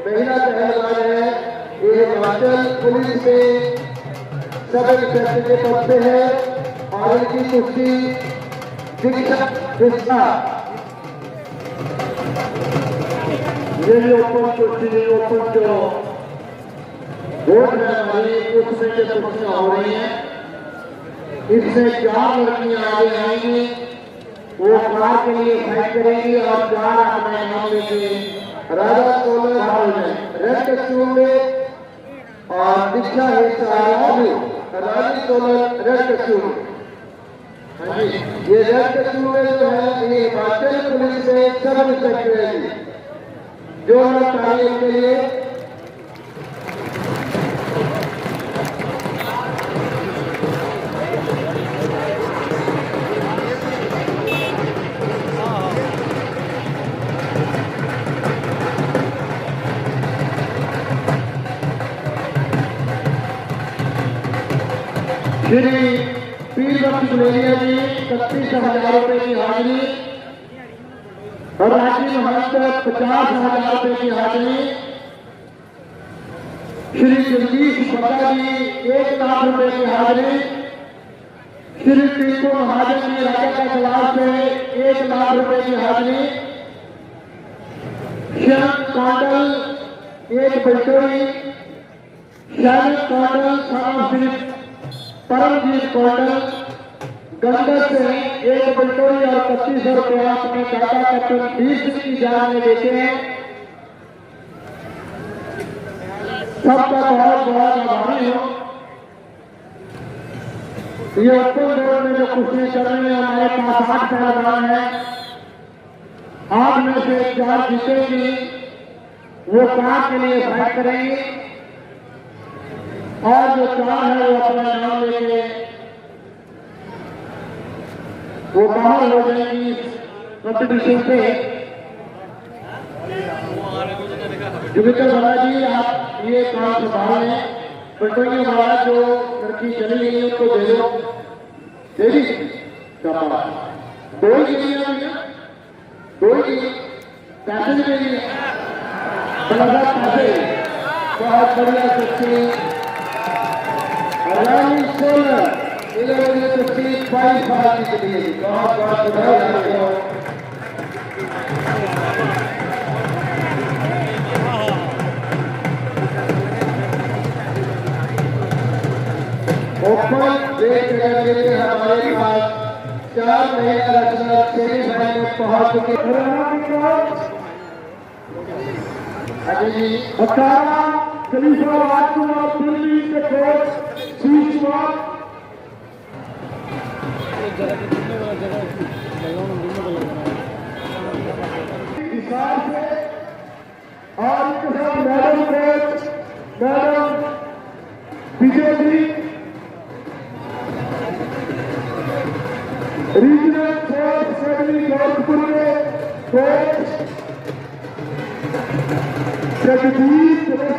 महिला पहलवान है ये हिमाचल पुलिस में सब इंस्पेक्टर के पद पे है और इनकी कुर्सी दीक्षा कृष्णा। ये भी ओपन कुर्सी ओपन जो वोट है हमारी उसमें जो कुर्सियां हो रही हैं इसमें 4 लड़कियां आगे आएंगी, वो कार के लिए फाइट करेंगी और 4 अपने नाम लेंगे। राजा सोलर हाल में रेड कस्टूम में और दीक्षा रानी सोलर रेड कस्टूम। हाँ जी, ये रेड कस्टूम में जो है ये हिमाचल पुलिस में सब इंस्पेक्टर है जो तारीख के लिए श्री पीरबख्श गुलेरिया जी 31,000 रुपए की हाजिरी और राजीव महंत 50,000 रुपए की हाजिरी। श्री जगदीश बत्ता जी 1 लाख रुपए की हाजिरी। श्री टीको महाजन जी राजा का तलाब से 1 लाख रुपए की हाजिरी। श्याम कौंडल 1 बल्टोई, श्याम कौंडल श्री परमजीत कौंडल गंडक से 1 बल्टोई और 2500 रुपया अपने दादा कैप्टन 20 की जान में देते हैं। सबका बहुत बहुत आभारी हूँ। ये ओपन दौर में जो कुर्सियां चल रही है हमारे पास 8 पहलवान है, 8 में से 4 जीतेंगी, वो कार के लिए फाइट करेंगे और जो 4 है वो अपना नाम लेंगे, वो बाहर हो जाएंगी कंपटीशन से। जुबितर बाबा जी आप ये काम संभाल लें, बटोई हमारा जो लड़की चली गई उनको दे दो, दे दी 2 ही गई भैया, 2 ही पैसे भी दे दिए, पैसे बहुत बढ़िया कुर्सी रानी सोलर इन्होंने कुर्सी 5 साल की दी, बहुत बहुत बधाई। ओपन रेट करने के हमारे पास 4 महिला रचना सेमीफाइनल में पहुंच चुके अजय जी 18 खलीफाबाद और दिल्ली के कोच हिसाब से और इनके साथ madam coach madam Vijay ji, regional coach secretary Gorakhpur के कोच जगदीश के coach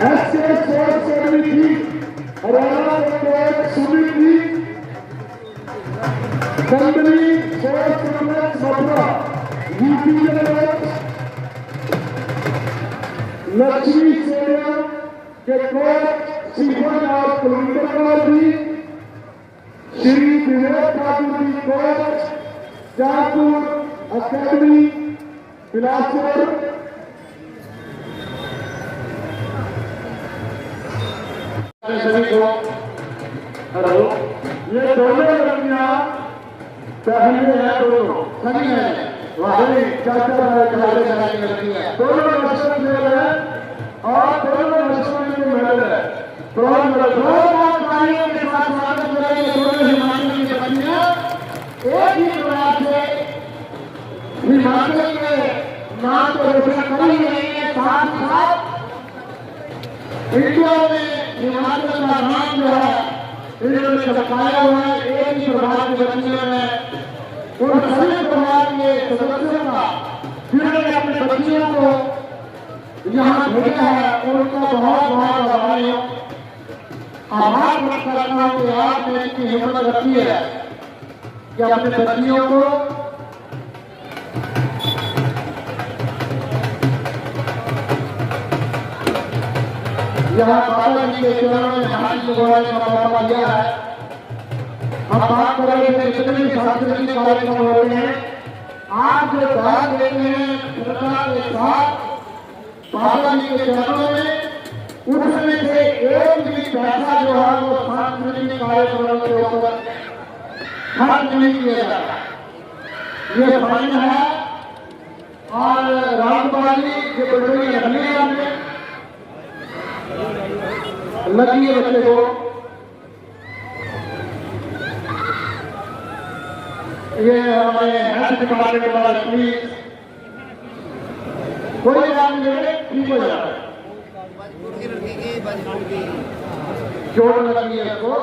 SK coach secretary Haryana के coach Sumit ji, company coach Mathura UP के कोच लक्ष्मी सेना के कोच शिवन और कुलविंदर कुमार जी, श्री विवेक ठाकुर जी कोच जापुर अकेडमी बिलासपुर। सभी को हेलो, ये दोनों लड़कियां पहले हैं, दोनों सही है, वही चाचा लड़की है, दोनों नेशनल प्लेयर है और दोनों नेशनल में मेडल इलाके के नाम को रोशन कर ही रहे हैं, साथ ही साथ इंडिया में हिमाचल का नाम जो है इन्होंने चमकाया हुआ है। एक ही प्रभाव के बच्चियों में उन सभी परिवार के सदस्यों का जिन्होंने अपने बच्चियों को यहाँ भेजा है, उनका बहुत बहुत आभार व्यक्त करता हूँ कि आपने इतनी हिम्मत रखी है कि अपने बच्चियों को यहाँ बाबा जी के चरणों में हाथ लगाने का मौका दिया है। हम बात कर रहे थे जितने भी सांस्कृतिक कार्यक्रम होते हैं, आप जो भाग लेते हैं श्रद्धा के साथ बाबा जी के चरणों में, उसमें से एक भी पैसा जो है वो सांस्कृतिक कार्यक्रमों के ऊपर खर्च नहीं किया जाता। ये फाइन है। और रामबाजी जो बड़ी रखनी है हमने लगी है बच्चे को, ये हमारे हेल्थ डिपार्टमेंट वाला प्लीज कोई बात नहीं, ठीक हो जाता है। लड़की की बाजू की चोट लगी है इसको।